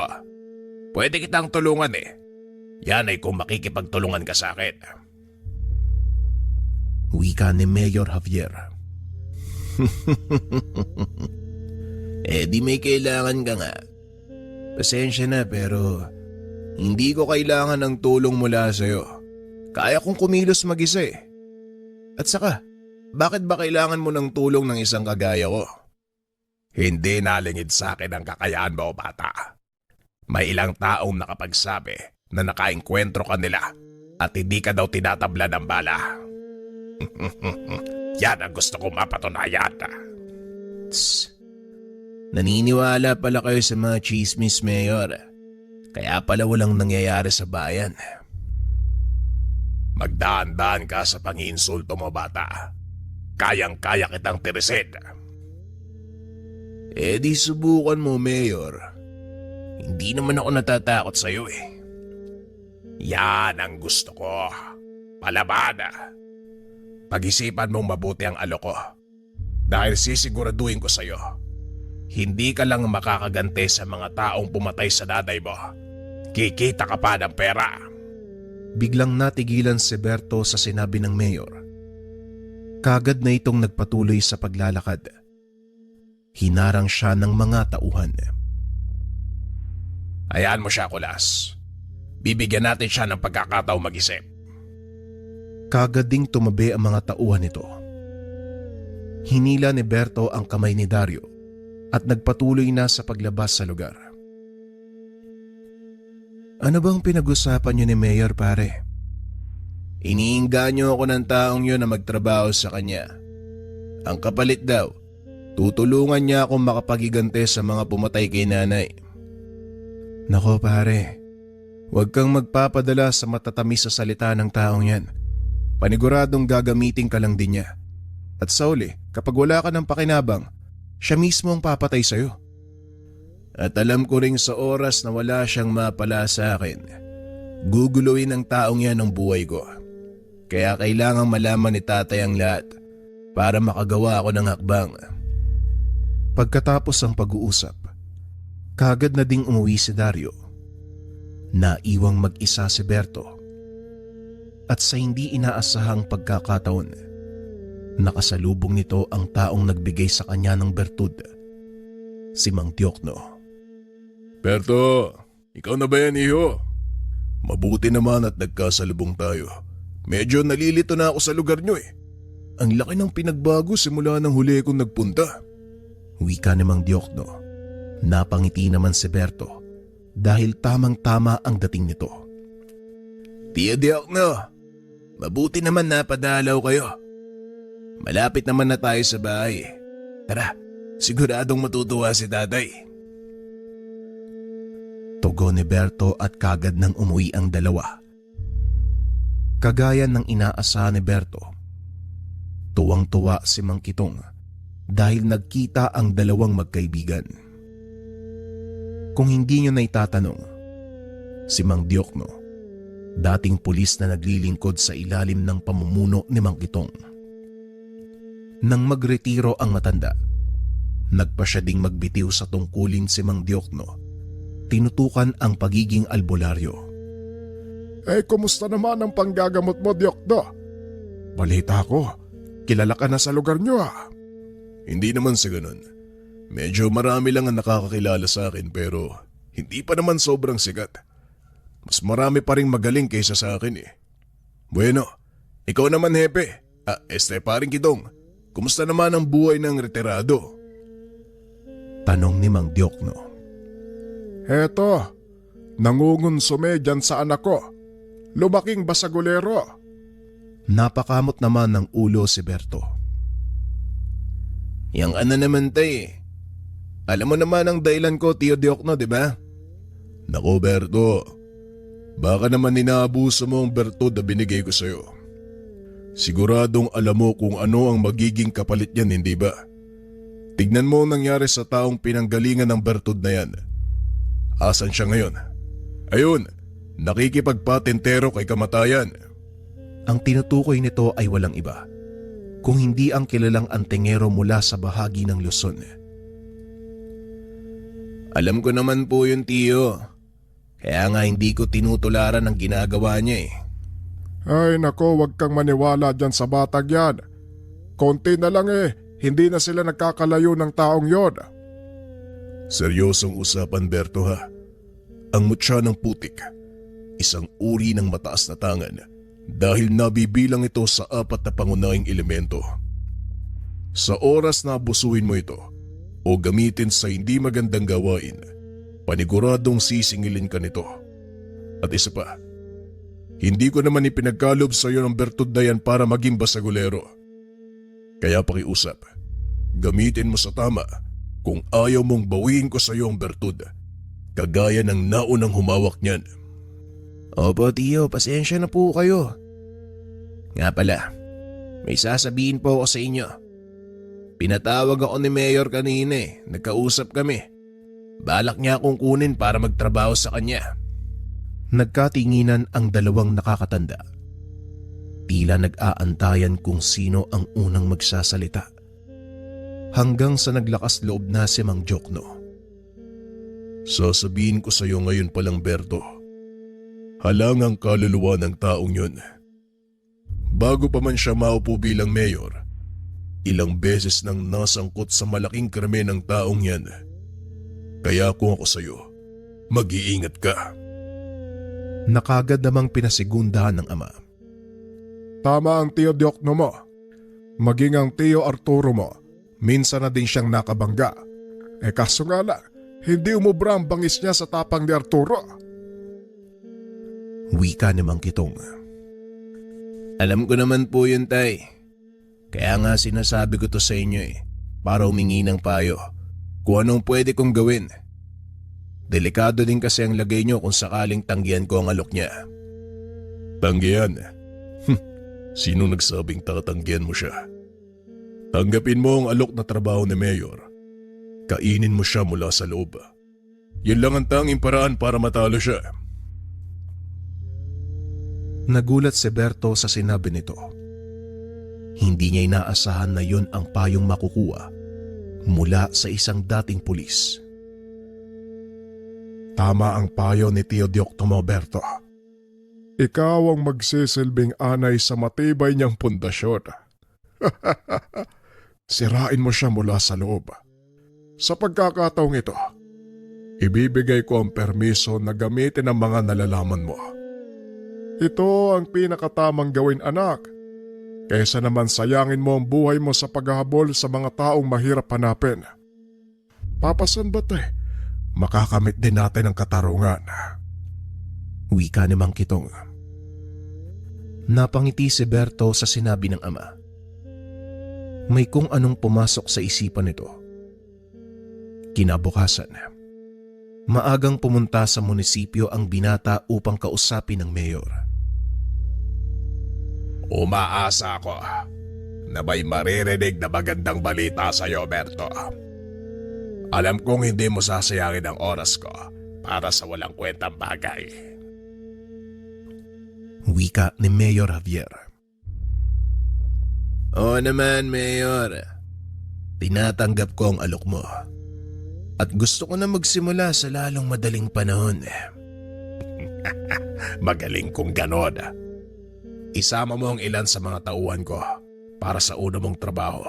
pwede kitang tulungan eh. Yan ay kung makikipagtulungan ka sa akin. Wika ni Mayor Javier. Di may kailangan ka nga. Pasensya na pero hindi ko kailangan ng tulong mula sa'yo. Kaya kong kumilos mag-isa eh. At saka, bakit ba kailangan mo ng tulong ng isang kagaya ko? Hindi nalingid sa akin ang kakayahan mo, bata. May ilang taong nakapagsabi na nakaengkwentro ka nila at hindi ka daw tinatabla ng bala. Yan ang gusto kong mapatunayan. Tss. Naniniwala pala kayo sa mga chismis, Mayor. Kaya pala walang nangyayari sa bayan. Magdaan-daan ka sa pang-iinsulto mo, bata. Kayang-kaya kitang tirisin. Di subukan mo, Mayor. Hindi naman ako natatakot sa'yo eh. Yan ang gusto ko. Palaban. Pag-isipan mong mabuti ang alok ko. Dahil sisiguraduhin ko sa'yo, hindi ka lang makakaganti sa mga taong pumatay sa daday mo. Kikita ka pa ng pera. Biglang natigilan si Berto sa sinabi ng mayor. Kagad na itong nagpatuloy sa paglalakad. Hinarang siya ng mga tauhan. Hayaan mo siya, Kulas. Bibigyan natin siya ng pagkakataong mag-isip. Kagad ding tumabi ang mga tauhan nito. Hinila ni Berto ang kamay ni Dario at nagpatuloy na sa paglabas sa lugar. Ano bang pinag-usapan niyo ni Mayor, pare? Iniinganyo ako ng taong yun na magtrabaho sa kanya. Ang kapalit daw, tutulungan niya akong makapagigante sa mga pumatay kay nanay. Nako pare, huwag kang magpapadala sa matatamis sa salita ng taong yan. Paniguradong gagamitin ka lang din niya. At sa uli, kapag wala ka ng pakinabang, siya mismo ang papatay sa'yo. At alam ko ring sa oras na wala siyang mapala sa akin, guguluhin ng taong yan ang buhay ko. Kaya kailangang malaman ni tatay ang lahat para makagawa ako ng hakbang. Pagkatapos ang pag-uusap, kagad na ding umuwi si Dario. Naiwang mag-isa si Berto. At sa hindi inaasahang pagkakataon, nakasalubong nito ang taong nagbigay sa kanya ng bertud, si Mang Diokno. Berto, ikaw na ba yan, iho? Mabuti naman at nagkasalubong tayo. Medyo nalilito na ako sa lugar nyo eh. Ang laki ng pinagbago simula ng huli kong nagpunta. Wika ni Mang Diokno. Napangiti naman si Berto dahil tamang-tama ang dating nito. Tia Diokno, mabuti naman napadalaw kayo. Malapit naman na tayo sa bahay. Tara, siguradong matutuwa si tatay. Tugon ni Berto at kagad nang umuwi ang dalawa. Kagaya ng inaasahan ni Berto, tuwang-tuwa si Mang Kitong dahil nagkita ang dalawang magkaibigan. Kung hindi nyo na itatanong, si Mang Diokno, dating pulis na naglilingkod sa ilalim ng pamumuno ni Mang Kitong. Nang magretiro ang matanda, nagpa siya ding magbitiw sa tungkulin si Mang Diokno. Tinutukan ang pagiging albularyo. Kumusta naman ang panggagamot mo, Diokno? Balita ko, kilala ka na sa lugar nyo ah. Hindi naman sa ganun. Medyo marami lang ang nakakakilala sa akin pero hindi pa naman sobrang sikat. Mas marami pa ring magaling kaysa sa akin eh. Bueno, ikaw naman hepe. Paring Kitong, kumusta naman ang buhay ng retirado? Tanong ni Mang Diokno. Heto, nangungunsume dyan sa anak ko. Lumaking basagulero. Napakamot naman ng ulo si Berto. Yang ano naman tay. Alam mo naman ang dahilan ko, Tio Diokno, di ba? Nako Berto, baka naman inaabuso mo ang bertud na binigay ko sa'yo. Siguradong alam mo kung ano ang magiging kapalit yan, hindi ba? Tignan mo ang nangyari sa taong pinanggalingan ng bertud na yan. Asan siya ngayon? Ayun, nakikipagpatentero kay kamatayan. Ang tinutukoy nito ay walang iba, kung hindi ang kilalang antingero mula sa bahagi ng Luzon. Alam ko naman po yun, Tiyo. Kaya nga hindi ko tinutularan ang ginagawa niya eh. Ay nako, wag kang maniwala dyan sa batag yan. Konti na lang hindi na sila nagkakalayo ng taong yon. Seryosong usapan, Berto ha. Ang mutya ng putik, isang uri ng mataas na tangan dahil nabibilang ito sa 4 na pangunahing elemento. Sa oras na abusuhin mo ito o gamitin sa hindi magandang gawain, paniguradong sisingilin ka nito. At isa pa, hindi ko naman ipinagkalob sa iyo ng bertud na yan para maging basagulero. Kaya pakiusap, gamitin mo sa tama kung ayaw mong bawiin ko sa iyo ang bertud, kagaya ng naunang humawak niyan. Opo, Tiyo, pasensya na po kayo. Nga pala, may sasabihin po ako sa inyo. Pinatawag ako ni Mayor kanina nagkausap kami. Balak niya akong kunin para magtrabaho sa kanya. Nagkatinginan ang dalawang nakakatanda. Tila nag-aantayan kung sino ang unang magsasalita. Hanggang sa naglakas loob na si Mang Jokno. Sasabihin ko sa iyo ngayon palang, Berto. Halangang kaluluwa ng taong yun. Bago pa man siya maupo bilang mayor, ilang beses nang nasangkot sa malaking krimen ng taong yan. Kaya kung ako sa iyo, mag-iingat ka. Nakagad namang pinasigundahan ng ama. Tama ang Tio Diokno mo. Maging ang Tio Arturo mo, minsan na din siyang nakabangga. Kaso nga lang, hindi umubra ang bangis niya sa tapang ni Arturo. Wika ni Mang Kitong. Alam ko naman po yun, Tay. Kaya nga sinasabi ko to sa inyo para humingi ng payo kung anong pwede kong gawin. Delikado din kasi ang lagay nyo kung sakaling tanggihan ko ang alok niya. Tanggihan? Sino nagsabing tatanggihan mo siya? Tanggapin mo ang alok na trabaho ni Mayor. Kainin mo siya mula sa loob. Yun lang ang tanging paraan para matalo siya. Nagulat si Berto sa sinabi nito. Hindi niya inaasahan na yun ang payong makukuha mula sa isang dating pulis. Tama ang payo ni Tio Diokno, Berto. Ikaw ang magsisilbing anay sa matibay niyang pundasyon. Sirain mo siya mula sa loob. Sa pagkakataong ito, ibibigay ko ang permiso na gamitin ang mga nalalaman mo. Ito ang pinakatamang gawin, anak. Kaysa naman sayangin mo ang buhay mo sa paghahabol sa mga taong mahirap hanapin. Papasan ba't makakamit din natin ang katarungan. Wika ni Mang Kitong. Napangiti si Berto sa sinabi ng ama. May kung anong pumasok sa isipan nito. Kinabukasan, maagang pumunta sa munisipyo ang binata upang kausapin ng mayor. Umaasa ako na may maririnig na magandang balita sa iyo, Berto. Alam kong hindi mo sasayangin ang oras ko para sa walang kwentang bagay. Wika ni Mayor Javier. Oo naman, Mayor. Tinatanggap ko ang alok mo. At gusto ko na magsimula sa lalong madaling panahon. Magaling kong ganon. Isama mo ang ilan sa mga tauhan ko para sa una mong trabaho.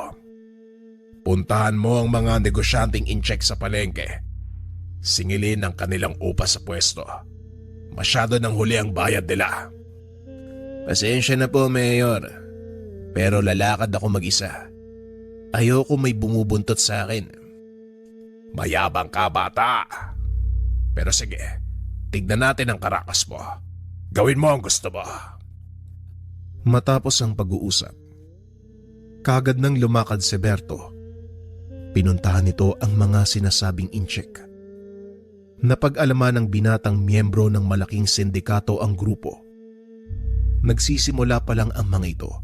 Puntahan mo ang mga negosyanteng in-check sa palengke. Singilin ang kanilang upa sa pwesto. Masyado nang huli ang bayad nila. Pasensya na po, Mayor. Pero lalakad ako mag-isa. Ayoko may bumubuntot sa akin. Mayabang ka, bata. Pero sige, tignan natin ang karakas mo. Gawin mo ang gusto mo. Matapos ang pag-uusap, kagad nang lumakad si Berto. Pinuntahan nito ang mga sinasabing in-check. Napag-alaman ng binatang miyembro ng malaking sindikato ang grupo. Nagsisimula pa lang ang mga ito,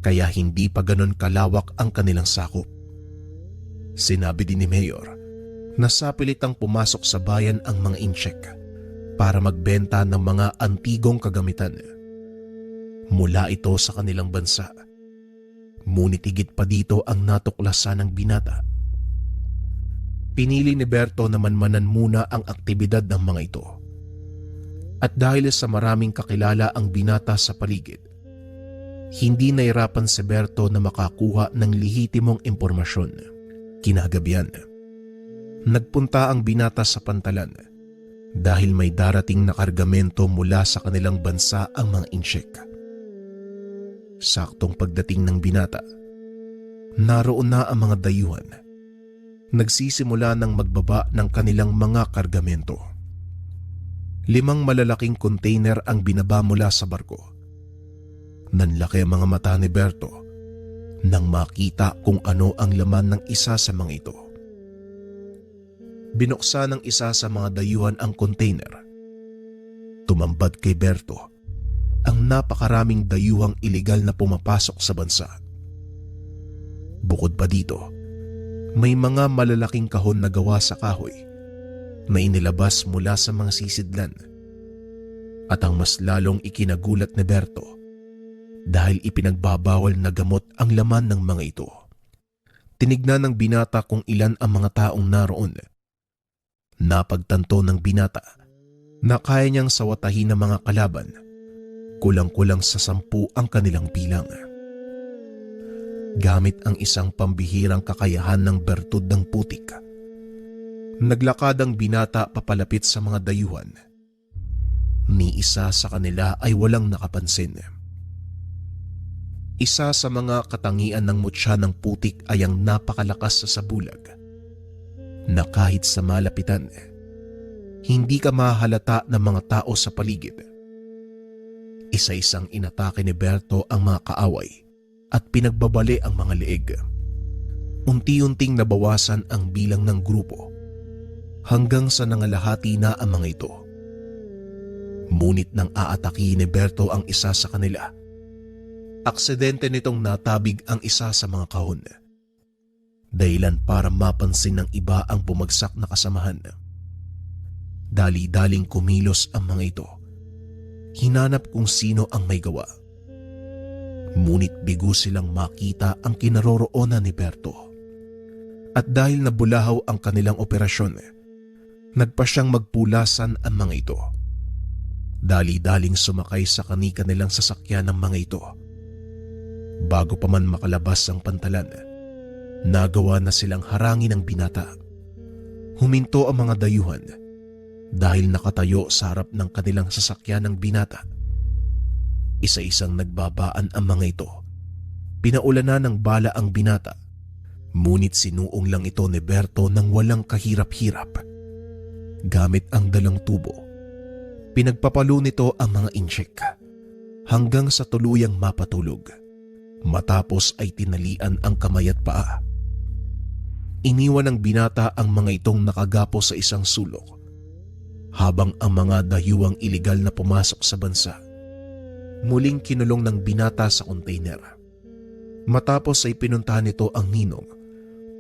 kaya hindi pa ganon kalawak ang kanilang sakop. Sinabi din ni Mayor Nasapilitang pumasok sa bayan ang mga incheck para magbenta ng mga antigong kagamitan. Mula ito sa kanilang bansa. Ngunit higit pa dito ang natuklasan ng binata. Pinili ni Berto na manmanan muna ang aktibidad ng mga ito. At dahil sa maraming kakilala ang binata sa paligid, hindi nahirapan si Berto na makakuha ng lehitimong impormasyon. Kinagabihan, nagpunta ang binata sa Pantalan dahil may darating na kargamento mula sa kanilang bansa ang mga incheck. Saktong pagdating ng binata, naroon na ang mga dayuhan. Nagsisimula ng magbaba ng kanilang mga kargamento. 5 malalaking container ang binaba mula sa barko. Nanlaki ang mga mata ni Berto nang makita kung ano ang laman ng isa sa mga ito. Binuksan ng isa sa mga dayuhan ang container. Tumambad kay Berto ang napakaraming dayuhang iligal na pumapasok sa bansa. Bukod pa dito, may mga malalaking kahon na gawa sa kahoy na inilabas mula sa mga sisidlan. At ang mas lalong ikinagulat ni Berto dahil ipinagbabawal na gamot ang laman ng mga ito. Tinignan ng binata kung ilan ang mga taong naroon. Napagtanto ng binata na kaya niyang sawatahin ng mga kalaban. Kulang-kulang sa 10 ang kanilang bilang. Gamit ang isang pambihirang kakayahan ng bertud ng putik, naglakad ang binata papalapit sa mga dayuhan. Ni isa sa kanila ay walang nakapansin. Isa sa mga katangian ng mutya ng putik ay ang napakalakas sa sabulag na kahit sa malapitan, hindi ka mahalata ng mga tao sa paligid. Isa-isang inatake ni Berto ang mga kaaway at pinagbabali ang mga leeg. Unti-unting nabawasan ang bilang ng grupo hanggang sa nangalahati na ang mga ito. Ngunit nang aatake ni Berto ang isa sa kanila, aksidente nitong natabig ang isa sa mga kahon. Dahilan para mapansin ng iba ang bumagsak na kasamahan. Dali-daling kumilos ang mga ito. Hinanap kung sino ang may gawa. Ngunit bigo silang makita ang kinaroroonan ni Berto. At dahil nabulahaw ang kanilang operasyon, nagpa siyang magpulasan ang mga ito. Dali-daling sumakay sa kani-kanilang sasakyan ng mga ito. Bago pa man makalabas ang Pantalan, nagawa na silang harangin ng binata. Huminto ang mga dayuhan dahil nakatayo sa harap ng kanilang sasakyan ng binata. Isa-isang nagbabaan ang mga ito. Pinaulanan ng bala ang binata, ngunit sinuong lang ito ni Berto ng walang kahirap-hirap. Gamit ang dalang tubo, pinagpapalo nito ang mga incheck hanggang sa tuluyang mapatulog. Matapos ay tinalian ang kamay at paa. Iniwan ng binata ang mga itong nakagapo sa isang sulok, habang ang mga dayuhang iligal na pumasok sa bansa muling kinulong ng binata sa container. Matapos ay pinuntahan nito ang ninong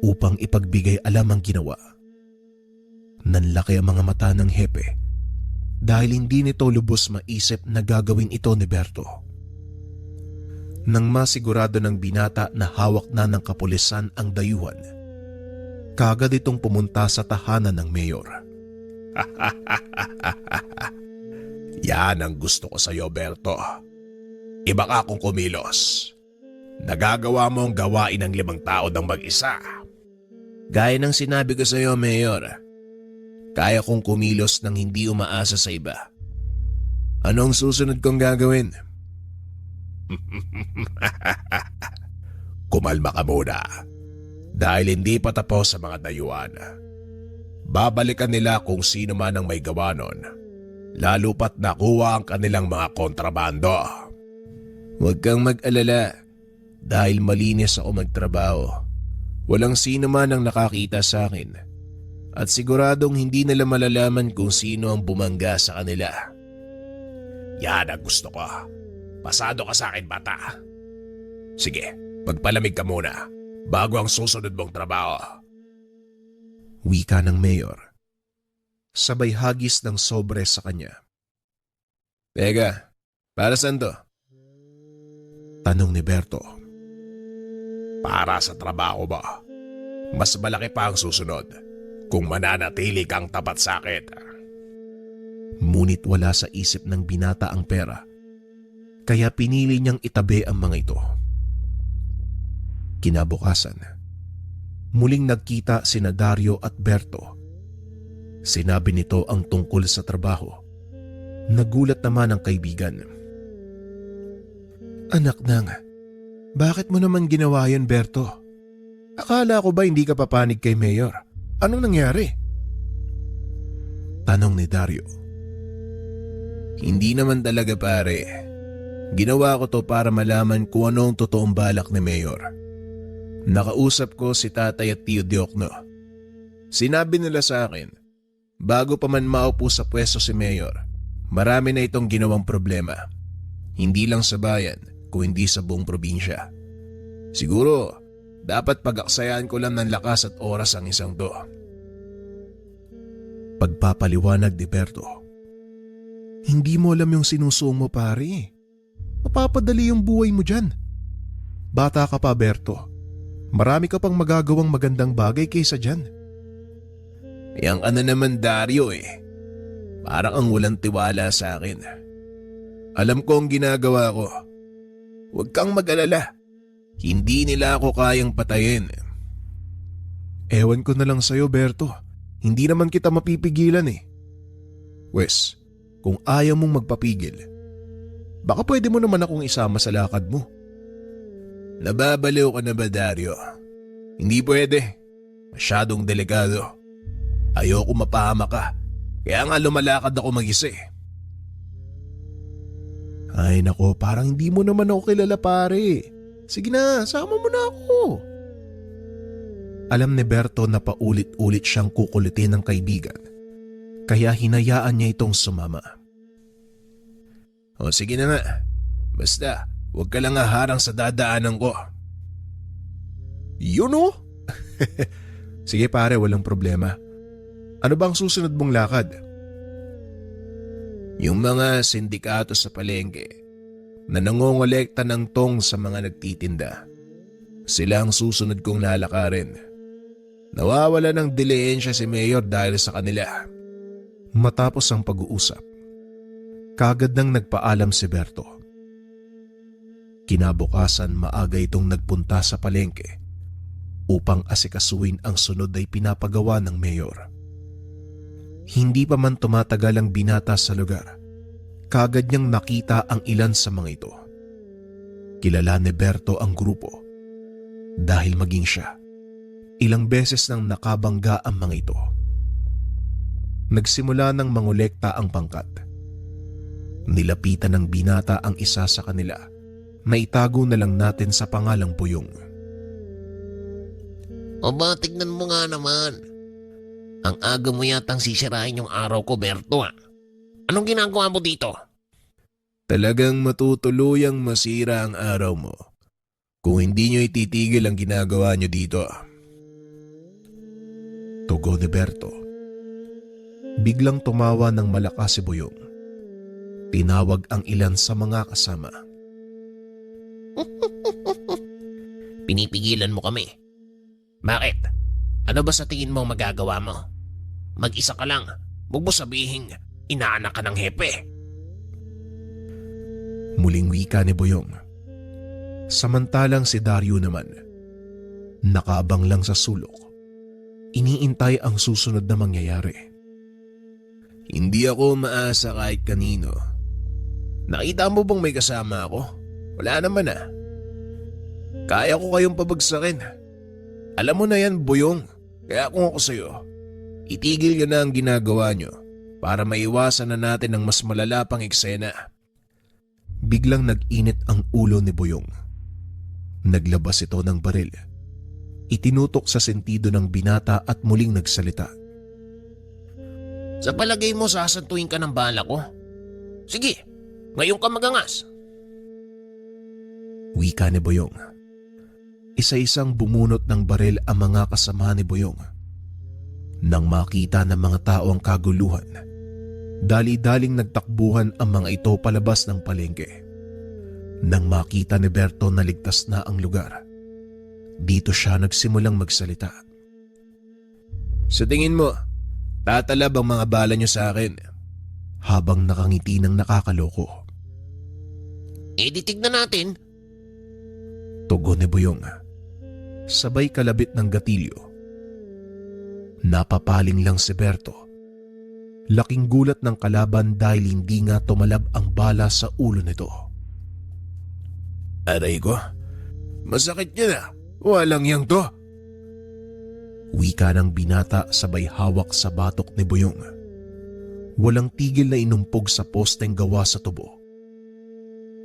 upang ipagbigay alam ang ginawa. Nanlaki ang mga mata ng hepe dahil hindi nito lubos maisip na gagawin ito ni Berto. Nang masigurado ng binata na hawak na ng kapulisan ang dayuhan, kagad itong pumunta sa tahanan ng mayor. Yan ang gusto ko sa iyo, Berto. Iba ka kung kumilos. Nagagawa mo ang gawain ng 5 tao ng mag-isa. Gaya ng sinabi ko sa iyo, Mayor, kaya kong kumilos nang hindi umaasa sa iba. Anong susunod kong gagawin? Kumalma ka muna. Dahil hindi pa tapos sa mga dayuhan. Babalikan nila kung sino man ang may gawa nun, lalo pat nakuha ang kanilang mga kontrabando. Huwag kang mag-alala dahil malinis ako magtrabaho. Walang sino man ang nakakita sa akin at siguradong hindi nila malalaman kung sino ang bumangga sa kanila. Yan ang gusto ko. Pasado ka sa akin, bata. Sige, magpalamig ka muna bago ang susunod mong trabaho. Wika ng mayor. Sabay hagis ng sobre sa kanya. Teka, para saan to? Tanong ni Berto. Para sa trabaho mo. Mas malaki pa ang susunod kung mananatili kang tapat sa akin. Ngunit wala sa isip ng binata ang pera. Kaya pinili niyang itabi ang mga ito. Kinabukasan, muling nagkita sina Dario at Berto. Sinabi nito ang tungkol sa trabaho. Nagulat naman ang kaibigan. Anak nang, bakit mo naman ginawa yun, Berto? Akala ko ba hindi ka papanig kay Mayor? Anong nangyari? Tanong ni Dario. Hindi naman talaga pare. Ginawa ko to para malaman kung ano ang totoong balak ni Mayor. Nakausap ko si Tatay at Tio Diokno. Sinabi nila sa akin, bago pa man maupo sa pwesto si Mayor, marami na itong ginawang problema. Hindi lang sa bayan, kung hindi sa buong probinsya. Siguro, dapat pag-aksayan ko lang ng lakas at oras ang isang to. Pagpapaliwanag ni Berto. Hindi mo alam yung sinusuong mo, pare. Mapapadali yung buhay mo dyan. Bata ka pa, Berto. Marami ka pang magagawang magandang bagay kaysa dyan. Yang ano naman Dario Parang ang walang tiwala sa akin. Alam ko ang ginagawa ko. Huwag kang mag-alala. Hindi nila ako kayang patayin. Ewan ko na lang sa'yo, Berto. Hindi naman kita mapipigilan Wes, kung ayaw mong magpapigil, baka pwede mo naman akong isama sa lakad mo. Nababaliw ka na ba, Dario? Hindi pwede. Masyadong delikado. Ayoko mapahama ka. Kaya nga lumalakad ako mag-isa Ay nako, parang hindi mo naman ako kilala, pare. Sige na, sama mo na ako. Alam ni Berto na paulit-ulit siyang kukulitin ng kaibigan. Kaya hinayaan niya itong sumama. O sige na nga. Basta, huwag ka lang haharang sa dadaanan ko. Yun Sige pare, walang problema. Ano bang susunod mong lakad? Yung mga sindikato sa palengke na nangongolekta ng tong sa mga nagtitinda. Sila ang susunod kong lalakarin. Nawawala ng dilehensya si Mayor dahil sa kanila. Matapos ang pag-uusap, kagad nang nagpaalam si Berto. Kinabukasan maaga itong nagpunta sa palengke upang asikasuhin ang sunod ay pinapagawa ng Mayor. Hindi pa man tumatagal ang binata sa lugar, kagad niyang nakita ang ilan sa mga ito. Kilala ni Berto ang grupo dahil maging siya, ilang beses nang nakabangga ang mga ito. Nagsimula ng mangolekta ang pangkat. Nilapitan ng binata ang isa sa kanila na itago na lang natin sa pangalang Puyong. Aba, tignan mo nga naman. Ang aga mo yatang sisirain yung araw ko, Berto Anong ginagawa mo dito? Talagang matutuluyang masira ang araw mo kung hindi nyo ititigil ang ginagawa nyo dito. Tugo ni Berto. Biglang tumawa ng malakas si Buyong. Tinawag ang ilan sa mga kasama. Pinipigilan mo kami. Bakit? Ano ba sa tingin mo magagawa mo? Mag-isa ka lang. Huwag mo sabihing inaanak ka ng hepe. Muling wika ni Buyong. Samantalang si Dario naman, nakaabang lang sa sulok. Iniintay ang susunod na mangyayari. Hindi ako maasa kahit kanino. Nakita mo bang may kasama ako? Wala naman Kaya ko kayong pabagsakin. Alam mo na yan, Buyong. Kaya kung ako sa'yo, itigil nyo na ang ginagawa nyo para maiwasan na natin ang mas malala pang eksena. Biglang nag-init ang ulo ni Buyong. Naglabas ito ng baril. Itinutok sa sentido ng binata at muling nagsalita. Sa palagay mo, sasantuin ka ng bala ko? Sige, ngayon ka magangas. Wika ni Buyong. Isa-isang bumunot ng baril ang mga kasama ni Buyong. Nang makita ng mga tao ang kaguluhan, dali-daling nagtakbuhan ang mga ito palabas ng palengke. Nang makita ni Berto na ligtas na ang lugar, dito siya nagsimulang magsalita. Sa tingin mo, tatalab ang mga bala niyo sa akin? Habang nakangiti ng nakakaloko, Di tignan natin. tugon ni Boyong. Sabay kalabit ng gatilyo. Napapaling lang si Berto. Laking gulat ng kalaban dahil hindi nga tumalab ang bala sa ulo nito. Aray ko, masakit niya na. Walang yang to. Wika ng binata sabay hawak sa batok ni Boyong. Walang tigil na inumpog sa posteng gawa sa tubo.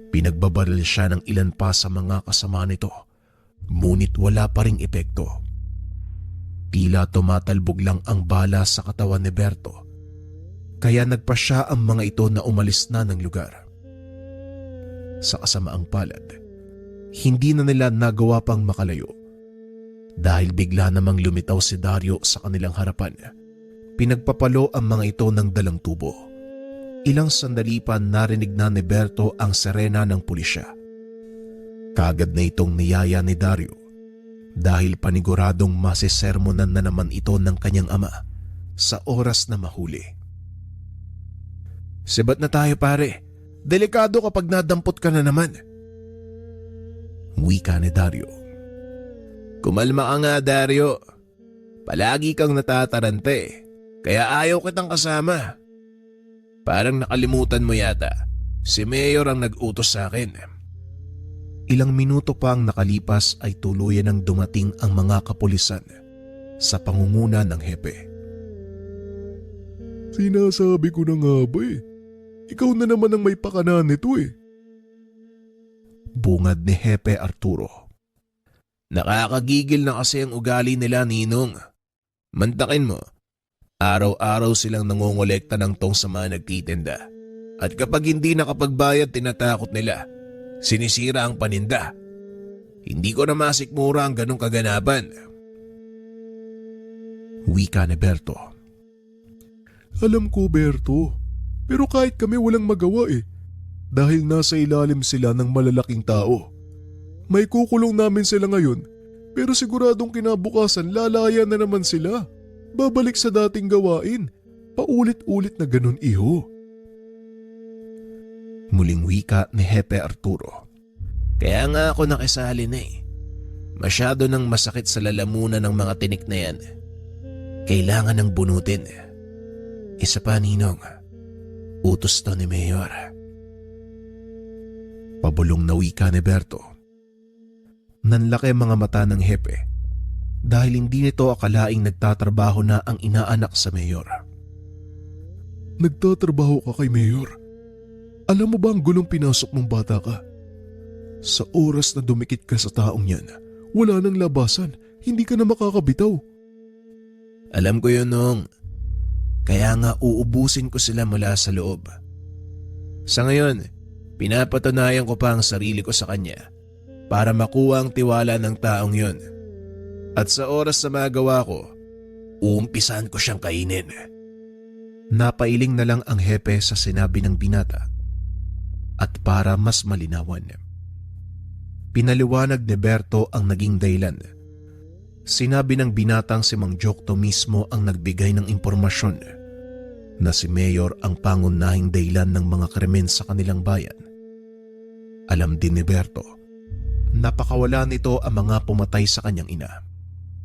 Pinagbabaril siya ng ilan pa sa mga kasama nito, ngunit wala pa ring epekto. Tila tumatalbog lang ang bala sa katawan ni Berto, kaya nagpasya ang mga ito na umalis na ng lugar. Sa kasamaang palad, hindi na nila nagawa pang makalayo. Dahil bigla namang lumitaw si Dario sa kanilang harapan, pinagpapalo ang mga ito ng dalang tubo. Ilang sandali pa narinig na ni Berto ang sirena ng pulisya. Kagad na itong niyaya ni Dario dahil paniguradong masisermonan na naman ito ng kanyang ama sa oras na mahuli. Sibat na tayo pare. Delikado kapag nadampot ka na naman. Wika ni Dario. Kumalma ka nga, Dario. Palagi kang natatarante, kaya ayaw kitang kasama. Parang nakalimutan mo yata, si Mayor ang nag-utos sa akin. Ilang minuto pa ang nakalipas ay tuluyan ng dumating ang mga kapulisan sa pangunguna ng hepe. Sinasabi ko na nga ba eh. Ikaw na naman ang may pakanan nito eh. Bungad ni Hepe Arturo. Nakakagigil na kasi ang ugali nila, Ninong. Mantakin mo, araw-araw silang nangongolekta ng tong sa mga nagtitinda. At kapag hindi nakapagbayad, tinatakot nila. Sinisira ang paninda. Hindi ko na masikmura ang ganong kaganapan. Wika ni Berto. Alam ko, Berto. Pero kahit kami walang magawa eh. Dahil nasa ilalim sila ng malalaking tao. May kukulong namin sila ngayon, pero siguradong kinabukasan lalaya na naman sila. Babalik sa dating gawain. Paulit-ulit na ganun, iho. Muling wika ni Hepe Arturo. Kaya nga ako nakisali na eh. Masyado nang masakit sa lalamunan ng mga tinik na yan. Kailangan ng bunutin. Isa pa, Ninong. Utos to ni Mayor. Pabulong na wika ni Berto. Nanlaki mga mata ng hepe dahil hindi nito akalaing nagtatrabaho na ang inaanak sa Mayor. Nagtatrabaho ka kay Mayor. Alam mo ba ang gulong pinasok mong bata ka? Sa oras na dumikit ka sa taong yan, wala nang labasan, hindi ka na makakabitaw. Alam ko yun, Nong. Kaya nga uubusin ko sila mula sa loob. Sa ngayon, pinapatunayan ko pa ang sarili ko sa kanya para makuha ang tiwala ng taong yun. At sa oras na magawa ko, uumpisan ko siyang kainin. Napailing na lang ang hepe sa sinabi ng binata. At para mas malinawan, pinaliwanag ni Berto ang naging dahilan. Sinabi ng binatang si Mang Jokto mismo ang nagbigay ng impormasyon na si Mayor ang pangunahing dahilan ng mga krimen sa kanilang bayan. Alam din ni Berto, napakawala nito ang mga pumatay sa kanyang ina.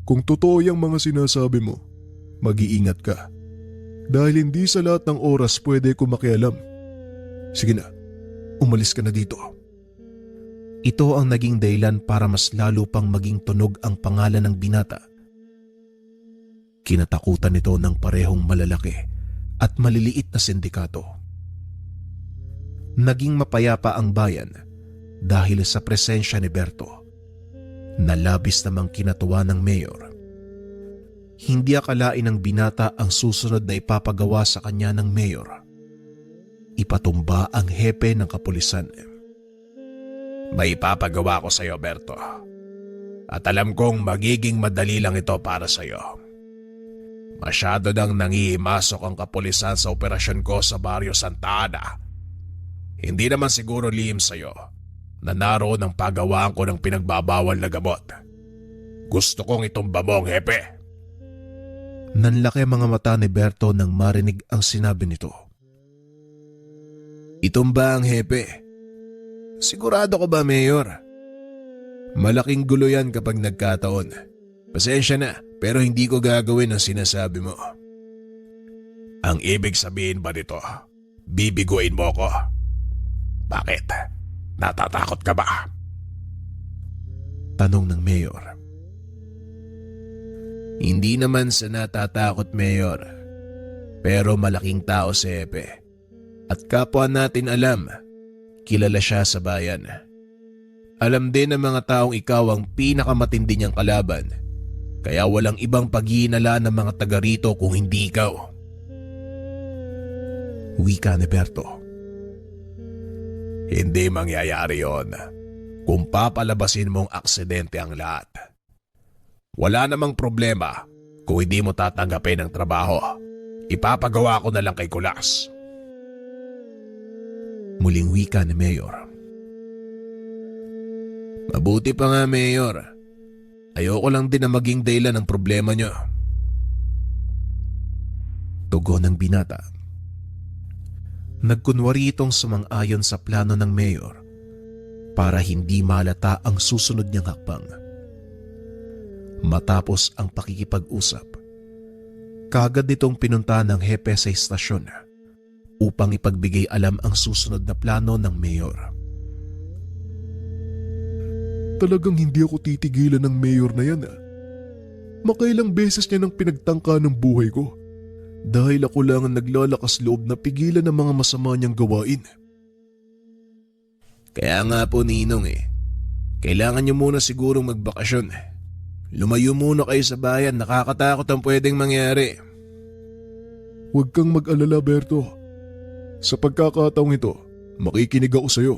Kung totoo yung mga sinasabi mo, mag-iingat ka. Dahil hindi sa lahat ng oras pwede ko makialam. Sige na, umalis ka na dito. Ito ang naging dahilan para mas lalo pang maging tunog ang pangalan ng binata. Kinatakutan nito ng parehong malalaki at maliliit na sindikato. Naging mapayapa ang bayan dahil sa presensya ni Berto, na labis namang kinatuwa ng Mayor. Hindi akalain ng binata ang susunod na ipapagawa sa kanya ng Mayor. Ipatumba ang hepe ng kapulisan. May ipapagawa ko sa iyo, Berto. At alam kong magiging madali lang ito para sa iyo. Masyado nang nangihimasok ang kapulisan sa operasyon ko sa Barrio Santa Ana. Hindi naman siguro lihim sa'yo na naroon ang paggawaan ko ng pinagbabawal na gamot. Gusto kong itumba mo ang hepe. Nanlaki ang mga mata ni Berto nang marinig ang sinabi nito. Itumba ang hepe. Sigurado ka ba, Mayor? Malaking gulo yan kapag nagkataon. Pasensya na, pero hindi ko gagawin ang sinasabi mo. Ang ibig sabihin ba nito, bibiguin mo ko? Bakit? Natatakot ka ba? Tanong ng Mayor. Hindi naman sa natatakot, Mayor. Pero malaking tao si Hepe. At kapwa natin alam, kilala siya sa bayan. Alam din ng mga taong ikaw ang pinakamatindi niyang kalaban. Kaya walang ibang paghihinala ng mga taga rito kung hindi ikaw. Wika ni Berto. Hindi mangyayari yon kung papalabasin mong aksidente ang lahat. Wala namang problema kung hindi mo tatanggapin ang trabaho. Ipapagawa ko na lang kay Kulas. Muling wika ni Mayor. Mabuti pa nga, Mayor. Ayoko lang din na maging dahilan ng problema niyo. Tugon ng binata. Nagkunwari itong sumang-ayon sa plano ng Mayor para hindi malata ang susunod niyang hakbang. Matapos ang pakikipag-usap, kagad nitong pinunta ng hepe sa istasyon upang ipagbigay alam ang susunod na plano ng Mayor. Talagang hindi ako titigilan ng mayor na yan. Makailang beses niya nang pinagtangka ng buhay ko. Dahil ako lang ang naglalakas loob na pigilan ang mga masama niyang gawain. Kaya nga po, Ninong kailangan niyo muna sigurong magbakasyon. Lumayo muna kayo sa bayan, nakakatakot ang pwedeng mangyari. Huwag kang mag-alala, Berto. Sa pagkakataong ito, makikinig ako sa'yo.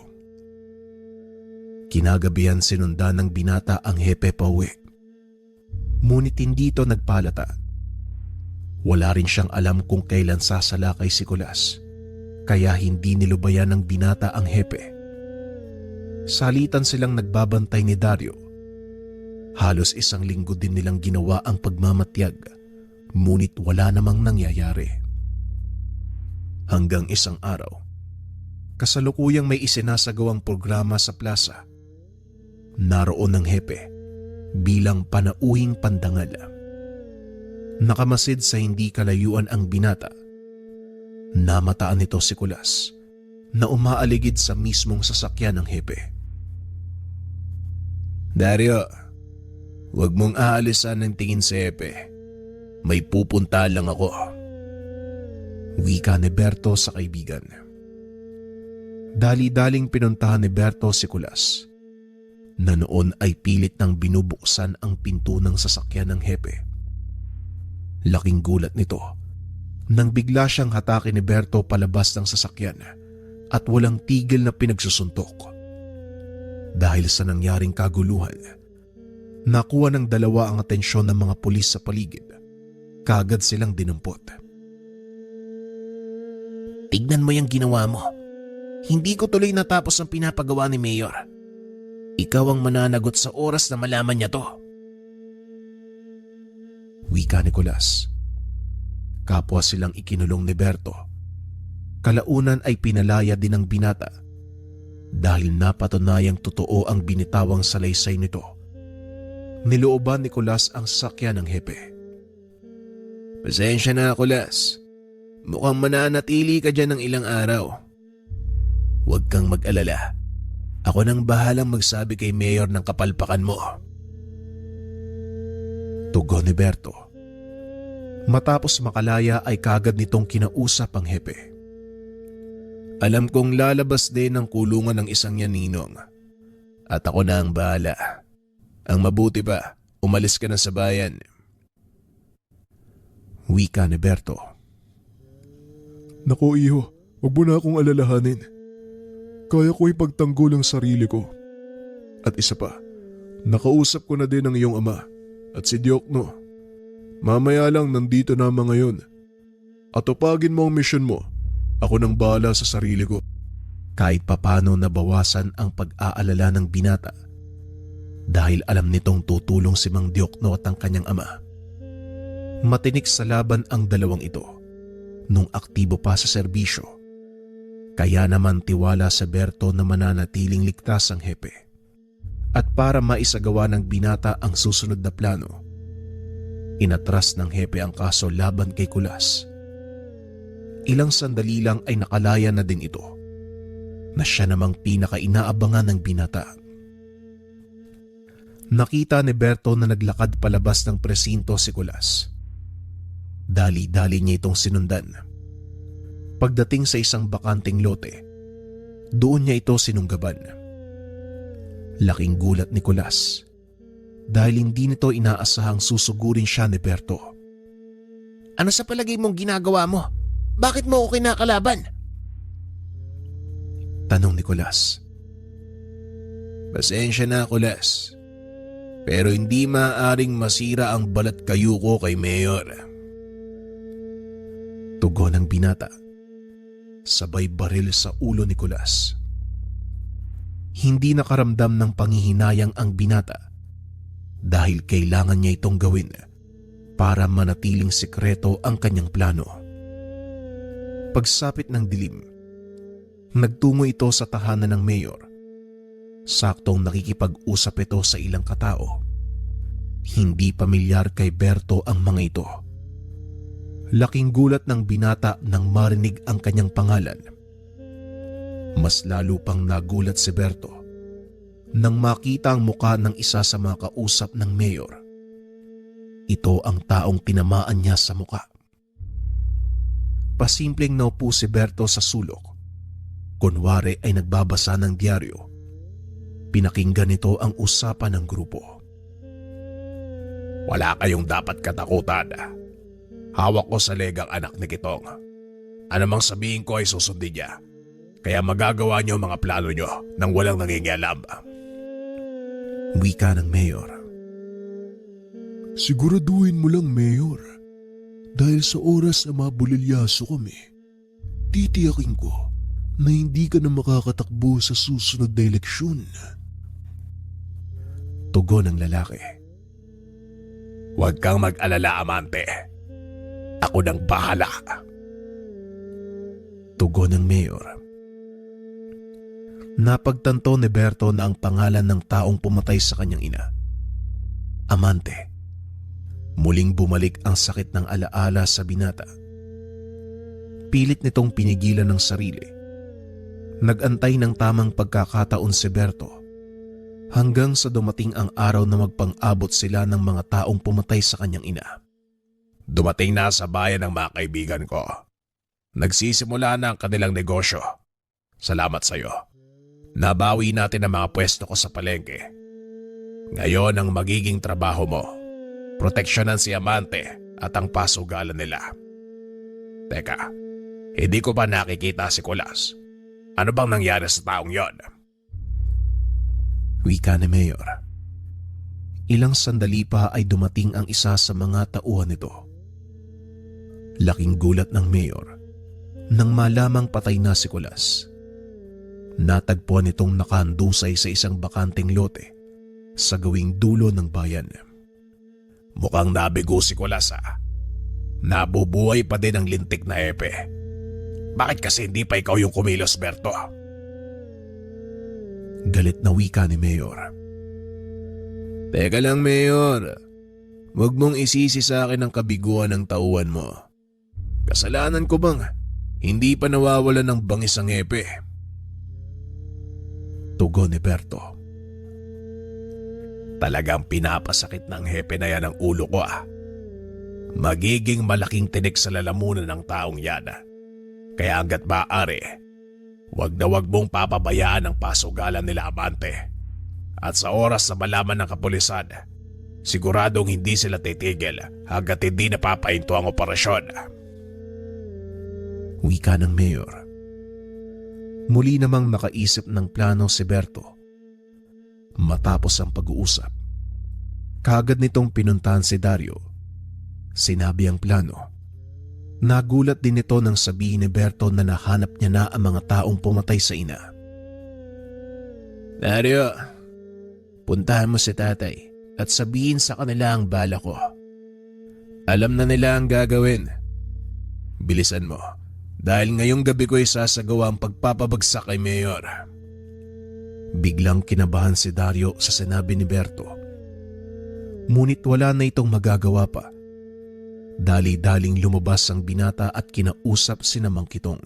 Kinagabihan sinundan ng binata ang hepe pauwi. Ngunit hindi ito nagpalata. Wala rin siyang alam kung kailan sasalakay si Kulas, kaya hindi nilubayan ng binata ang hepe. Salitan silang nagbabantay ni Dario. Halos 1 linggo din nilang ginawa ang pagmamatyag, ngunit wala namang nangyayari. Hanggang isang araw, kasalukuyang may isinasagawang programa sa plaza. Naroon ang hepe bilang panauhing pandangal. Nakamasid sa hindi kalayuan ang binata. Namataan nito si Kulas na umaaligid sa mismong sasakyan ng hepe. Dario, huwag mong aalisan ng tingin sa hepe. May pupunta lang ako. Wika ni Berto sa kaibigan. Dali-daling pinuntahan ni Berto si Kulas, na noon ay pilit nang binubuksan ang pinto ng sasakyan ng hepe. Laking gulat nito nang bigla siyang hatakin ni Berto palabas ng sasakyan at walang tigil na pinagsusuntok. Dahil sa nangyaring kaguluhan, nakuha ng dalawa ang atensyon ng mga pulis sa paligid. Kagad silang dinampot. Tignan mo yung ginawa mo. Hindi ko tuloy natapos ang pinapagawa ni Mayor. Ikaw ang mananagot sa oras na malaman niya to. Wika ni Kulas. Kapwa silang ikinulong ni Berto. Kalaunan ay pinalaya din ng binata dahil napatunayang totoo ang binitawang salaysay nito. Nilooban ni Kulas ang sasakyan ng hepe. Pasensya na, Kulas. Mukhang mananatili ka dyan ng ilang araw. Huwag kang mag-alala. Ako nang bahalang magsabi kay Mayor ng kapalpakan mo. Tugon ni Berto. Matapos makalaya ay kagad nitong kinausap ang hepe. Alam kong lalabas din ng kulungan ng isang yan, Ninong. At ako na ang bahala. Ang mabuti pa, umalis ka na sa bayan. Wika ni Berto. Nako iho, huwag mo na akong alalahanin. Kaya ko ipagtanggol ang sarili ko. At isa pa, nakausap ko na din ang iyong ama at si Diokno. Mamaya lang, nandito na mga ngayon. At tupagin mo ang misyon mo. Ako nang bahala sa sarili ko. Kahit papano nabawasan ang pag-aalala ng binata dahil alam nitong tutulong si Mang Diokno at ang kanyang ama. Matinik sa laban ang dalawang ito nung aktibo pa sa serbisyo. Kaya naman tiwala sa Berto na mananatiling ligtas ang hepe. At para maisagawa ng binata ang susunod na plano, inatras ng hepe ang kaso laban kay Kulas. Ilang sandali lang ay nakalaya na din ito na siya namang pinaka-inaabangan ng binata. Nakita ni Berto na naglakad palabas ng presinto si Kulas. Dali-dali niya itong sinundan. Pagdating sa isang bakanting lote, doon niya ito sinunggaban. Laking gulat ni Kulas dahil hindi nito inaasahang susugurin siya ni Berto. Ano sa palagay mong ginagawa mo? Bakit mo ako kinakalaban? Tanong ni Kulas. Pasensya na, Kulas. Pero hindi maaaring masira ang balat kayuko kay Mayor. Tugon ng binata. Sabay baril sa ulo ni Kulas. Hindi nakaramdam ng panghihinayang ang binata dahil kailangan niya itong gawin para manatiling sikreto ang kanyang plano. Pagsapit ng dilim, nagtungo ito sa tahanan ng mayor. Saktong nakikipag-usap ito sa ilang katao. Hindi pamilyar kay Berto ang mga ito. Laking gulat ng binata nang marinig ang kanyang pangalan. Mas lalo pang nagulat si Berto nang makita ang muka ng isa sa mga kausap ng mayor. Ito ang taong tinamaan niya sa muka. Pasimpleng naupo si Berto sa sulok. Kunwari ay nagbabasa ng diaryo. Pinakinggan nito ang usapan ng grupo. Wala kayong dapat katakutan. Hawak ko sa legang anak ni Kitong. Ano mang sabihin ko ay susundin niya. Kaya magagawa niyo ang mga plano niyo nang walang nangingialam. Wika ng mayor. Siguraduhin mo lang, Mayor. Dahil sa oras na mabulilyaso kami, titiyakin ko na hindi ka na makakatakbo sa susunod na eleksyon. Tugon ng lalaki. Huwag kang mag-alala, Amante. Ako nang bahala. Tugon ng mayor. Napagtanto ni Berto na ang pangalan ng taong pumatay sa kanyang ina, Amante. Muling bumalik ang sakit ng alaala sa binata. Pilit nitong pinigilan ng sarili. Nag-antay ng tamang pagkakataon si Berto hanggang sa dumating ang araw na magpang-abot sila ng mga taong pumatay sa kanyang ina. Dumating na sa bayan ng mga kaibigan ko. Nagsisimula na ang kanilang negosyo. Salamat sa iyo. Nabawi natin ang mga pwesto ko sa palengke. Ngayon ang magiging trabaho mo. Proteksyonan si Amante at ang pasugalan nila. Teka, hindi ko pa nakikita si Kulas. Ano bang nangyari sa taong yon? Wika ni mayor. Ilang sandali pa ay dumating ang isa sa mga tauhan nito. Laking gulat ng mayor nang malamang patay na si Kulas. Natagpuan itong nakahandusay sa isang bakanting lote sa gawing dulo ng bayan. Mukhang nabigo si Kulas Nabubuhay pa din ang lintik na hepe. Bakit kasi hindi pa ikaw yung kumilos, Berto? Galit na wika ni mayor. Teka lang, Mayor. Huwag mong isisi sa akin ang kabiguan ng tauhan mo. Kasalanan ko bang hindi pa nawawala ng bangis ang hepe? Tugon ni Berto. Talagang pinapasakit ng hepe na yan ang ulo ko Magiging malaking tinik sa lalamunan ng taong yan. Kaya hanggat maaari, wag na wag mong papabayaan ang pasugalan nila, Amante. At sa oras na malaman ng kapulisan, siguradong hindi sila titigil hanggat hindi napapahinto ang operasyon. Wika ng mayor. Muli namang nakaisip ng plano si Berto. Matapos ang pag-uusap, kaagad nitong pinuntahan si Dario Sinabi ang plano. Nagulat din ito nang sabihin ni Berto na nahanap niya na ang mga taong pumatay sa ina. Dario, puntahan mo si tatay at sabihin sa kanila ang bala ko. Alam na nila ang gagawin. Bilisan mo dahil ngayong gabi ko isasagawa ang pagpapabagsak kay Mayor. Biglang kinabahan si Dario sa sinabi ni Berto. Ngunit wala na itong magagawa pa. Dali-daling lumabas ang binata at kinausap si Mang Kitong.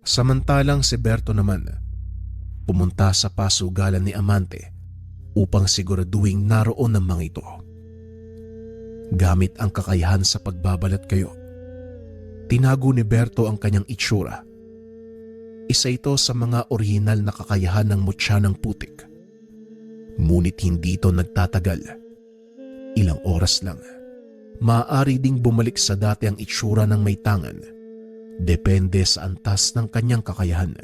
Samantalang si Berto naman pumunta sa pasugalan ni Amante upang siguraduhing naroon ang mga ito. Gamit ang kakayahan sa pagbabalat kayo, tinago ni Berto ang kanyang itsura. Isa ito sa mga orihinal na kakayahan ng mutya ng putik. Ngunit hindi ito nagtatagal. Ilang oras lang. Maaari ding bumalik sa dati ang itsura ng may tangan. Depende sa antas ng kanyang kakayahan.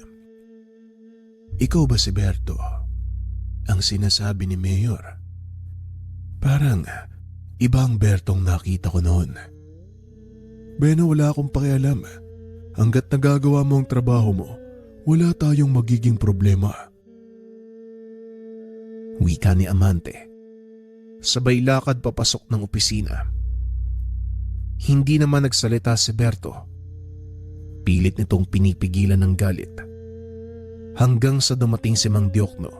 Ikaw ba si Berto? Ang sinasabi ni Mayor. Parang ibang Bertong nakita ko noon. Beno, wala akong pakialam. Hanggat nagagawa mo ang trabaho mo, wala tayong magiging problema. Wika ni Amante. Sabay lakad papasok ng opisina. Hindi naman nagsalita si Berto. Pilit nitong pinipigilan ng galit. Hanggang sa dumating si Mang Diokno.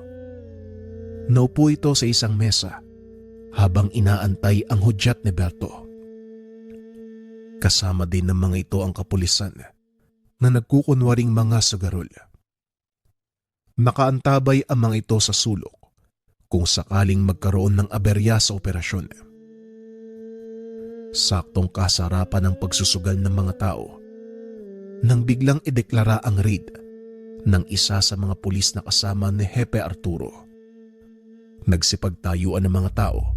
Naupo ito sa isang mesa habang inaantay ang hudyat ni Berto. Kasama din ng mga ito ang kapulisan na nagkukunwaring mga sugarol. Nakaantabay ang mga ito sa sulok kung sakaling magkaroon ng aberya sa operasyon. Saktong kasarapan ng pagsusugal ng mga tao nang biglang ideklara ang raid ng isa sa mga pulis na kasama ni Hepe Arturo. Nagsipagtayuan ng mga tao,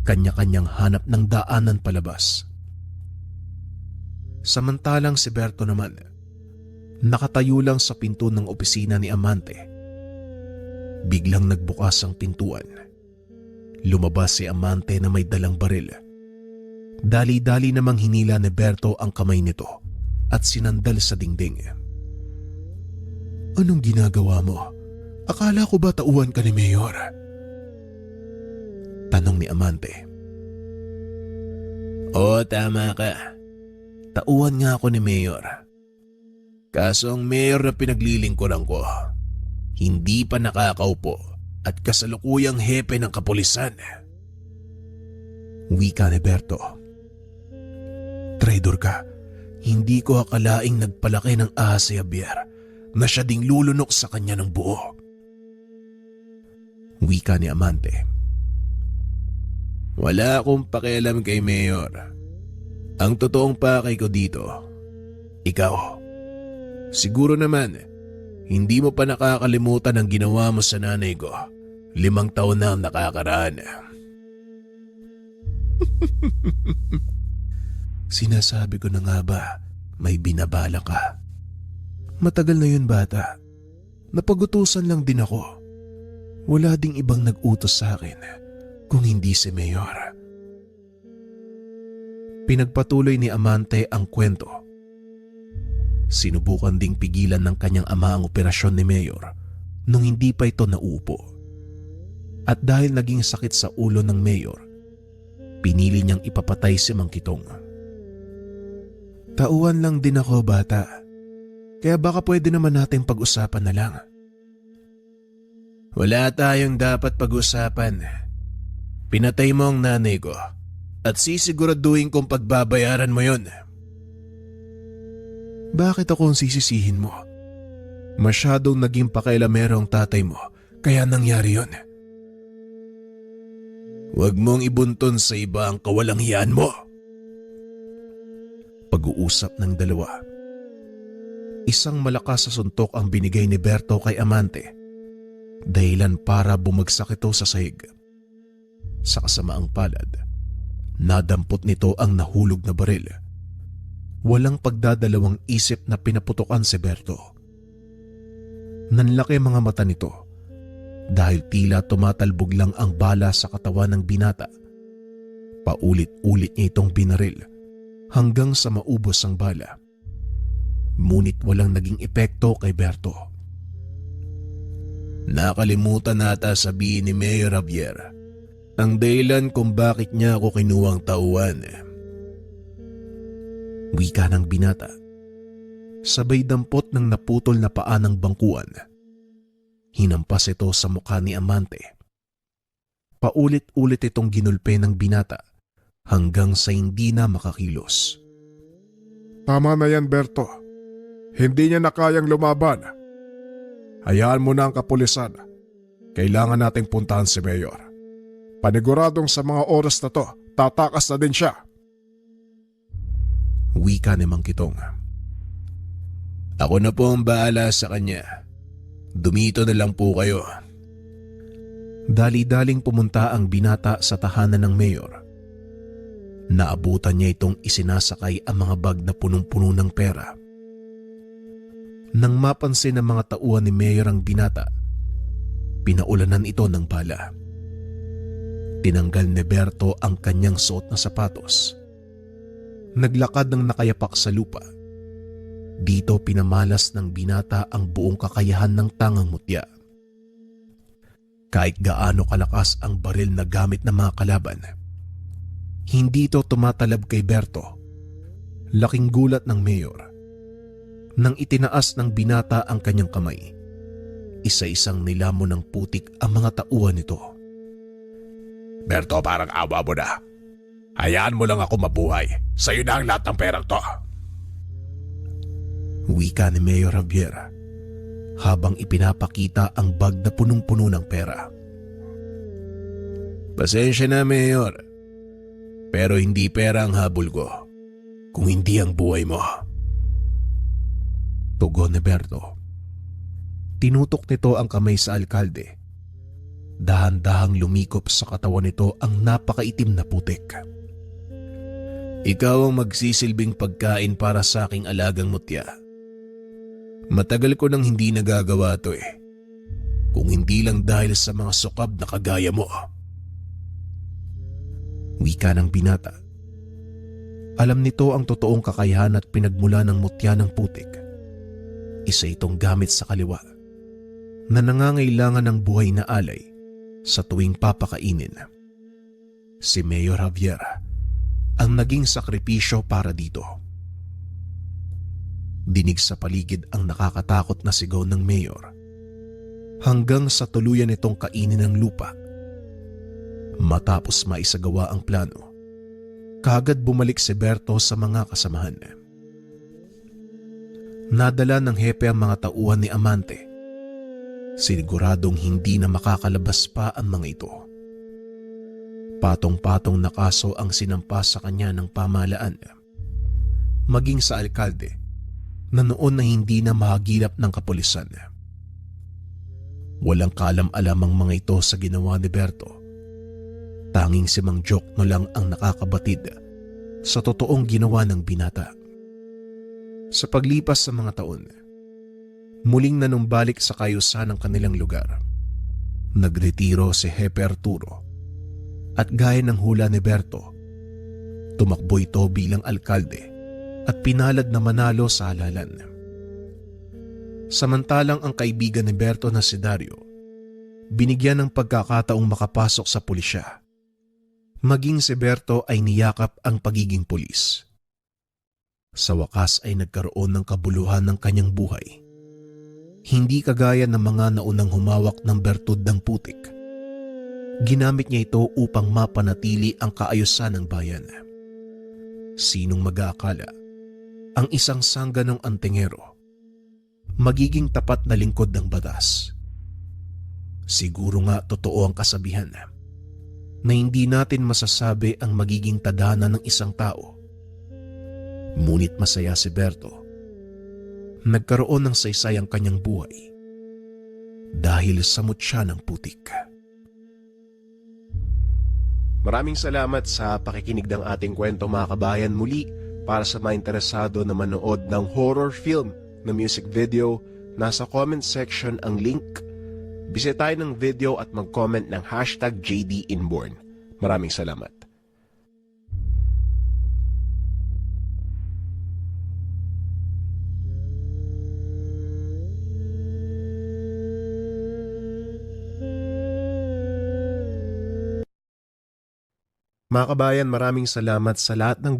kanya-kanyang hanap ng daanan palabas. Samantalang si Berto naman, nakatayo lang sa pinto ng opisina ni Amante. Biglang nagbukas ang pintuan. Lumabas si Amante na may dalang baril. Dali-dali namang hinila ni Berto ang kamay nito at sinandal sa dingding. Anong ginagawa mo? Akala ko ba tauhan ka ni Mayor? Tanong ni Amante. Oo, tama ka. Tauhan nga ako ni Mayor. Kaso ang Mayor na pinaglilingkuran ko, hindi pa nakakaupo at kasalukuyang hepe ng kapulisan. Wika ni Berto. Traidor ka. Hindi ko akalaing nagpalaki ng ahas si Javier na siya ding lulunok sa kanya ng buo. Wika ni Amante. Wala akong pakialam kay Mayor. Ang totoong pakay ko dito, ikaw. Siguro naman, hindi mo pa nakakalimutan ang ginawa mo sa nanay ko. 5 taon na ang nakakaraan. Sinasabi ko na nga ba, may binabala ka. Matagal na yun, bata. Napagutusan lang din ako. Wala ding ibang nag-utos sa akin kung hindi si Mayor. Pinagpatuloy ni Amante ang kwento. Sinubukan ding pigilan ng kanyang ama ang operasyon ni Mayor nung hindi pa ito nauupo. At dahil naging sakit sa ulo ng Mayor, pinili niyang ipapatay si Mang Kitong. Tauhan lang din ako, bata. Kaya baka pwede naman nating pag-usapan na lang. Wala tayong dapat pag-usapan. Pinatay mo ang nanay ko at sisiguraduhin kong pagbabayaran mo yon. Bakit ako ang sisisihin mo? Masyadong naging pakailamero ang tatay mo, kaya nangyari yon. Huwag mong ibunton sa iba ang kawalanghiyaan mo. Pag-uusap ng dalawa. Isang malakas sa suntok ang binigay ni Berto kay Amante, dahilan para bumagsak ito sa sahig. Sa kasamaang palad, nadampot nito ang nahulog na baril. Walang pagdadalawang isip na pinaputokan si Berto. Nanlaki mga mata nito dahil tila tumatalbog lang ang bala sa katawan ng binata. Paulit-ulit niya itong binaril hanggang sa maubos ang bala. Ngunit walang naging epekto kay Berto. Nakalimutan nata sabihin ni Mayor Javier ang dahilan kung bakit niya ako kinuwang tauhan. Wika ng binata. Sabay dampot ng naputol na paa ng bangkuan. Hinampas ito sa mukha ni Amante. Paulit-ulit itong ginulpe ng binata hanggang sa hindi na makakilos. Tama na yan, Berto. Hindi niya na kayang lumaban. Hayaan mo na ang kapulisan. Kailangan nating puntahan si Mayor. Paniguradong sa mga oras na to, tatakas na din siya. Wika ni Mang Kitong. Ako na po ang bahala sa kanya. Dumito na lang po kayo. Dali-daling pumunta ang binata sa tahanan ng mayor. Naabutan niya itong isinasakay ang mga bag na punong-puno ng pera. Nang mapansin ng mga tauhan ni mayor ang binata, pinaulanan ito ng bala. Tinanggal ni Berto ang kanyang suot na sapatos. Naglakad ng nakayapak sa lupa. Dito pinamalas ng binata ang buong kakayahan ng tangang mutya. Kahit gaano kalakas ang baril na gamit ng mga kalaban, hindi ito tumatalab kay Berto. Laking gulat ng mayor. Nang itinaas ng binata ang kanyang kamay, isa-isang nilamon ng putik ang mga tauhan nito. Berto, parang awa mo na. Hayaan mo lang ako mabuhay. Sa'yo na ang lahat ng perang to. Wika ni Mayor Javier habang ipinapakita ang bag na punong-puno ng pera. Pasensya na, Mayor. Pero hindi pera ang habol ko, kung hindi ang buhay mo. Tugon ni Berto. Tinutok nito ang kamay sa alkalde. Dahan-dahang lumikop sa katawan nito ang napakaitim na putik. Ikaw ang magsisilbing pagkain para sa aking alagang mutya. Matagal ko nang hindi nagagawa to eh. Kung hindi lang dahil sa mga sukab na kagaya mo. Wika ng binata. Alam nito ang totoong kakayahan at pinagmula ng mutya ng putik. Isa itong gamit sa kaliwa na nangangailangan ng buhay na alay sa tuwing papakainin. Si Mayor Javier ang naging sakripisyo para dito. Dinig sa paligid ang nakakatakot na sigaw ng mayor hanggang sa tuluyan itong kainin ng lupa. Matapos maisagawa ang plano, kaagad bumalik si Berto sa mga kasamahan. Nadala ng hepe ang mga tauhan ni Amante. Siniguradong hindi na makakalabas pa ang mga ito. Patong-patong na kaso ang sinampas sa kanya ng pamahalaan. Maging sa alkalde na noon na hindi na mahagilap ng kapulisan. Walang kaalam-alam ang mga ito sa ginawa ni Berto. Tanging si Mang Jokno lang ang nakakabatid sa totoong ginawa ng binata. Sa paglipas sa mga taon, muling nanumbalik sa kayusan ng kanilang lugar. Nagretiro si Hepe Arturo at gaya ng hula ni Berto, tumakbo ito bilang alkalde at pinalad na manalo sa halalan. Samantalang ang kaibigan ni Berto na si Dario, binigyan ng pagkakataong makapasok sa pulisya. Maging si Berto ay niyakap ang pagiging pulis. Sa wakas ay nagkaroon ng kabuluhan ng kanyang buhay. Hindi kagaya ng mga naunang humawak ng bertud ng putik. Ginamit niya ito upang mapanatili ang kaayusan ng bayan. Sinong mag-aakala ang isang sangganong antingero magiging tapat na lingkod ng batas? Siguro nga totoo ang kasabihan na hindi natin masasabi ang magiging tadhana ng isang tao. Ngunit masaya si Berto. Nagkaroon ng saysay ang kanyang buhay dahil sa mutya ng putik. Maraming salamat sa pakikinig ng ating kwento mga kabayan. Muli, para sa mga interesado na manood ng horror film na music video, nasa comment section ang link. Bisitahin ng video at mag-comment ng #JDInborn. Maraming salamat. Mga kabayan, maraming salamat sa lahat ng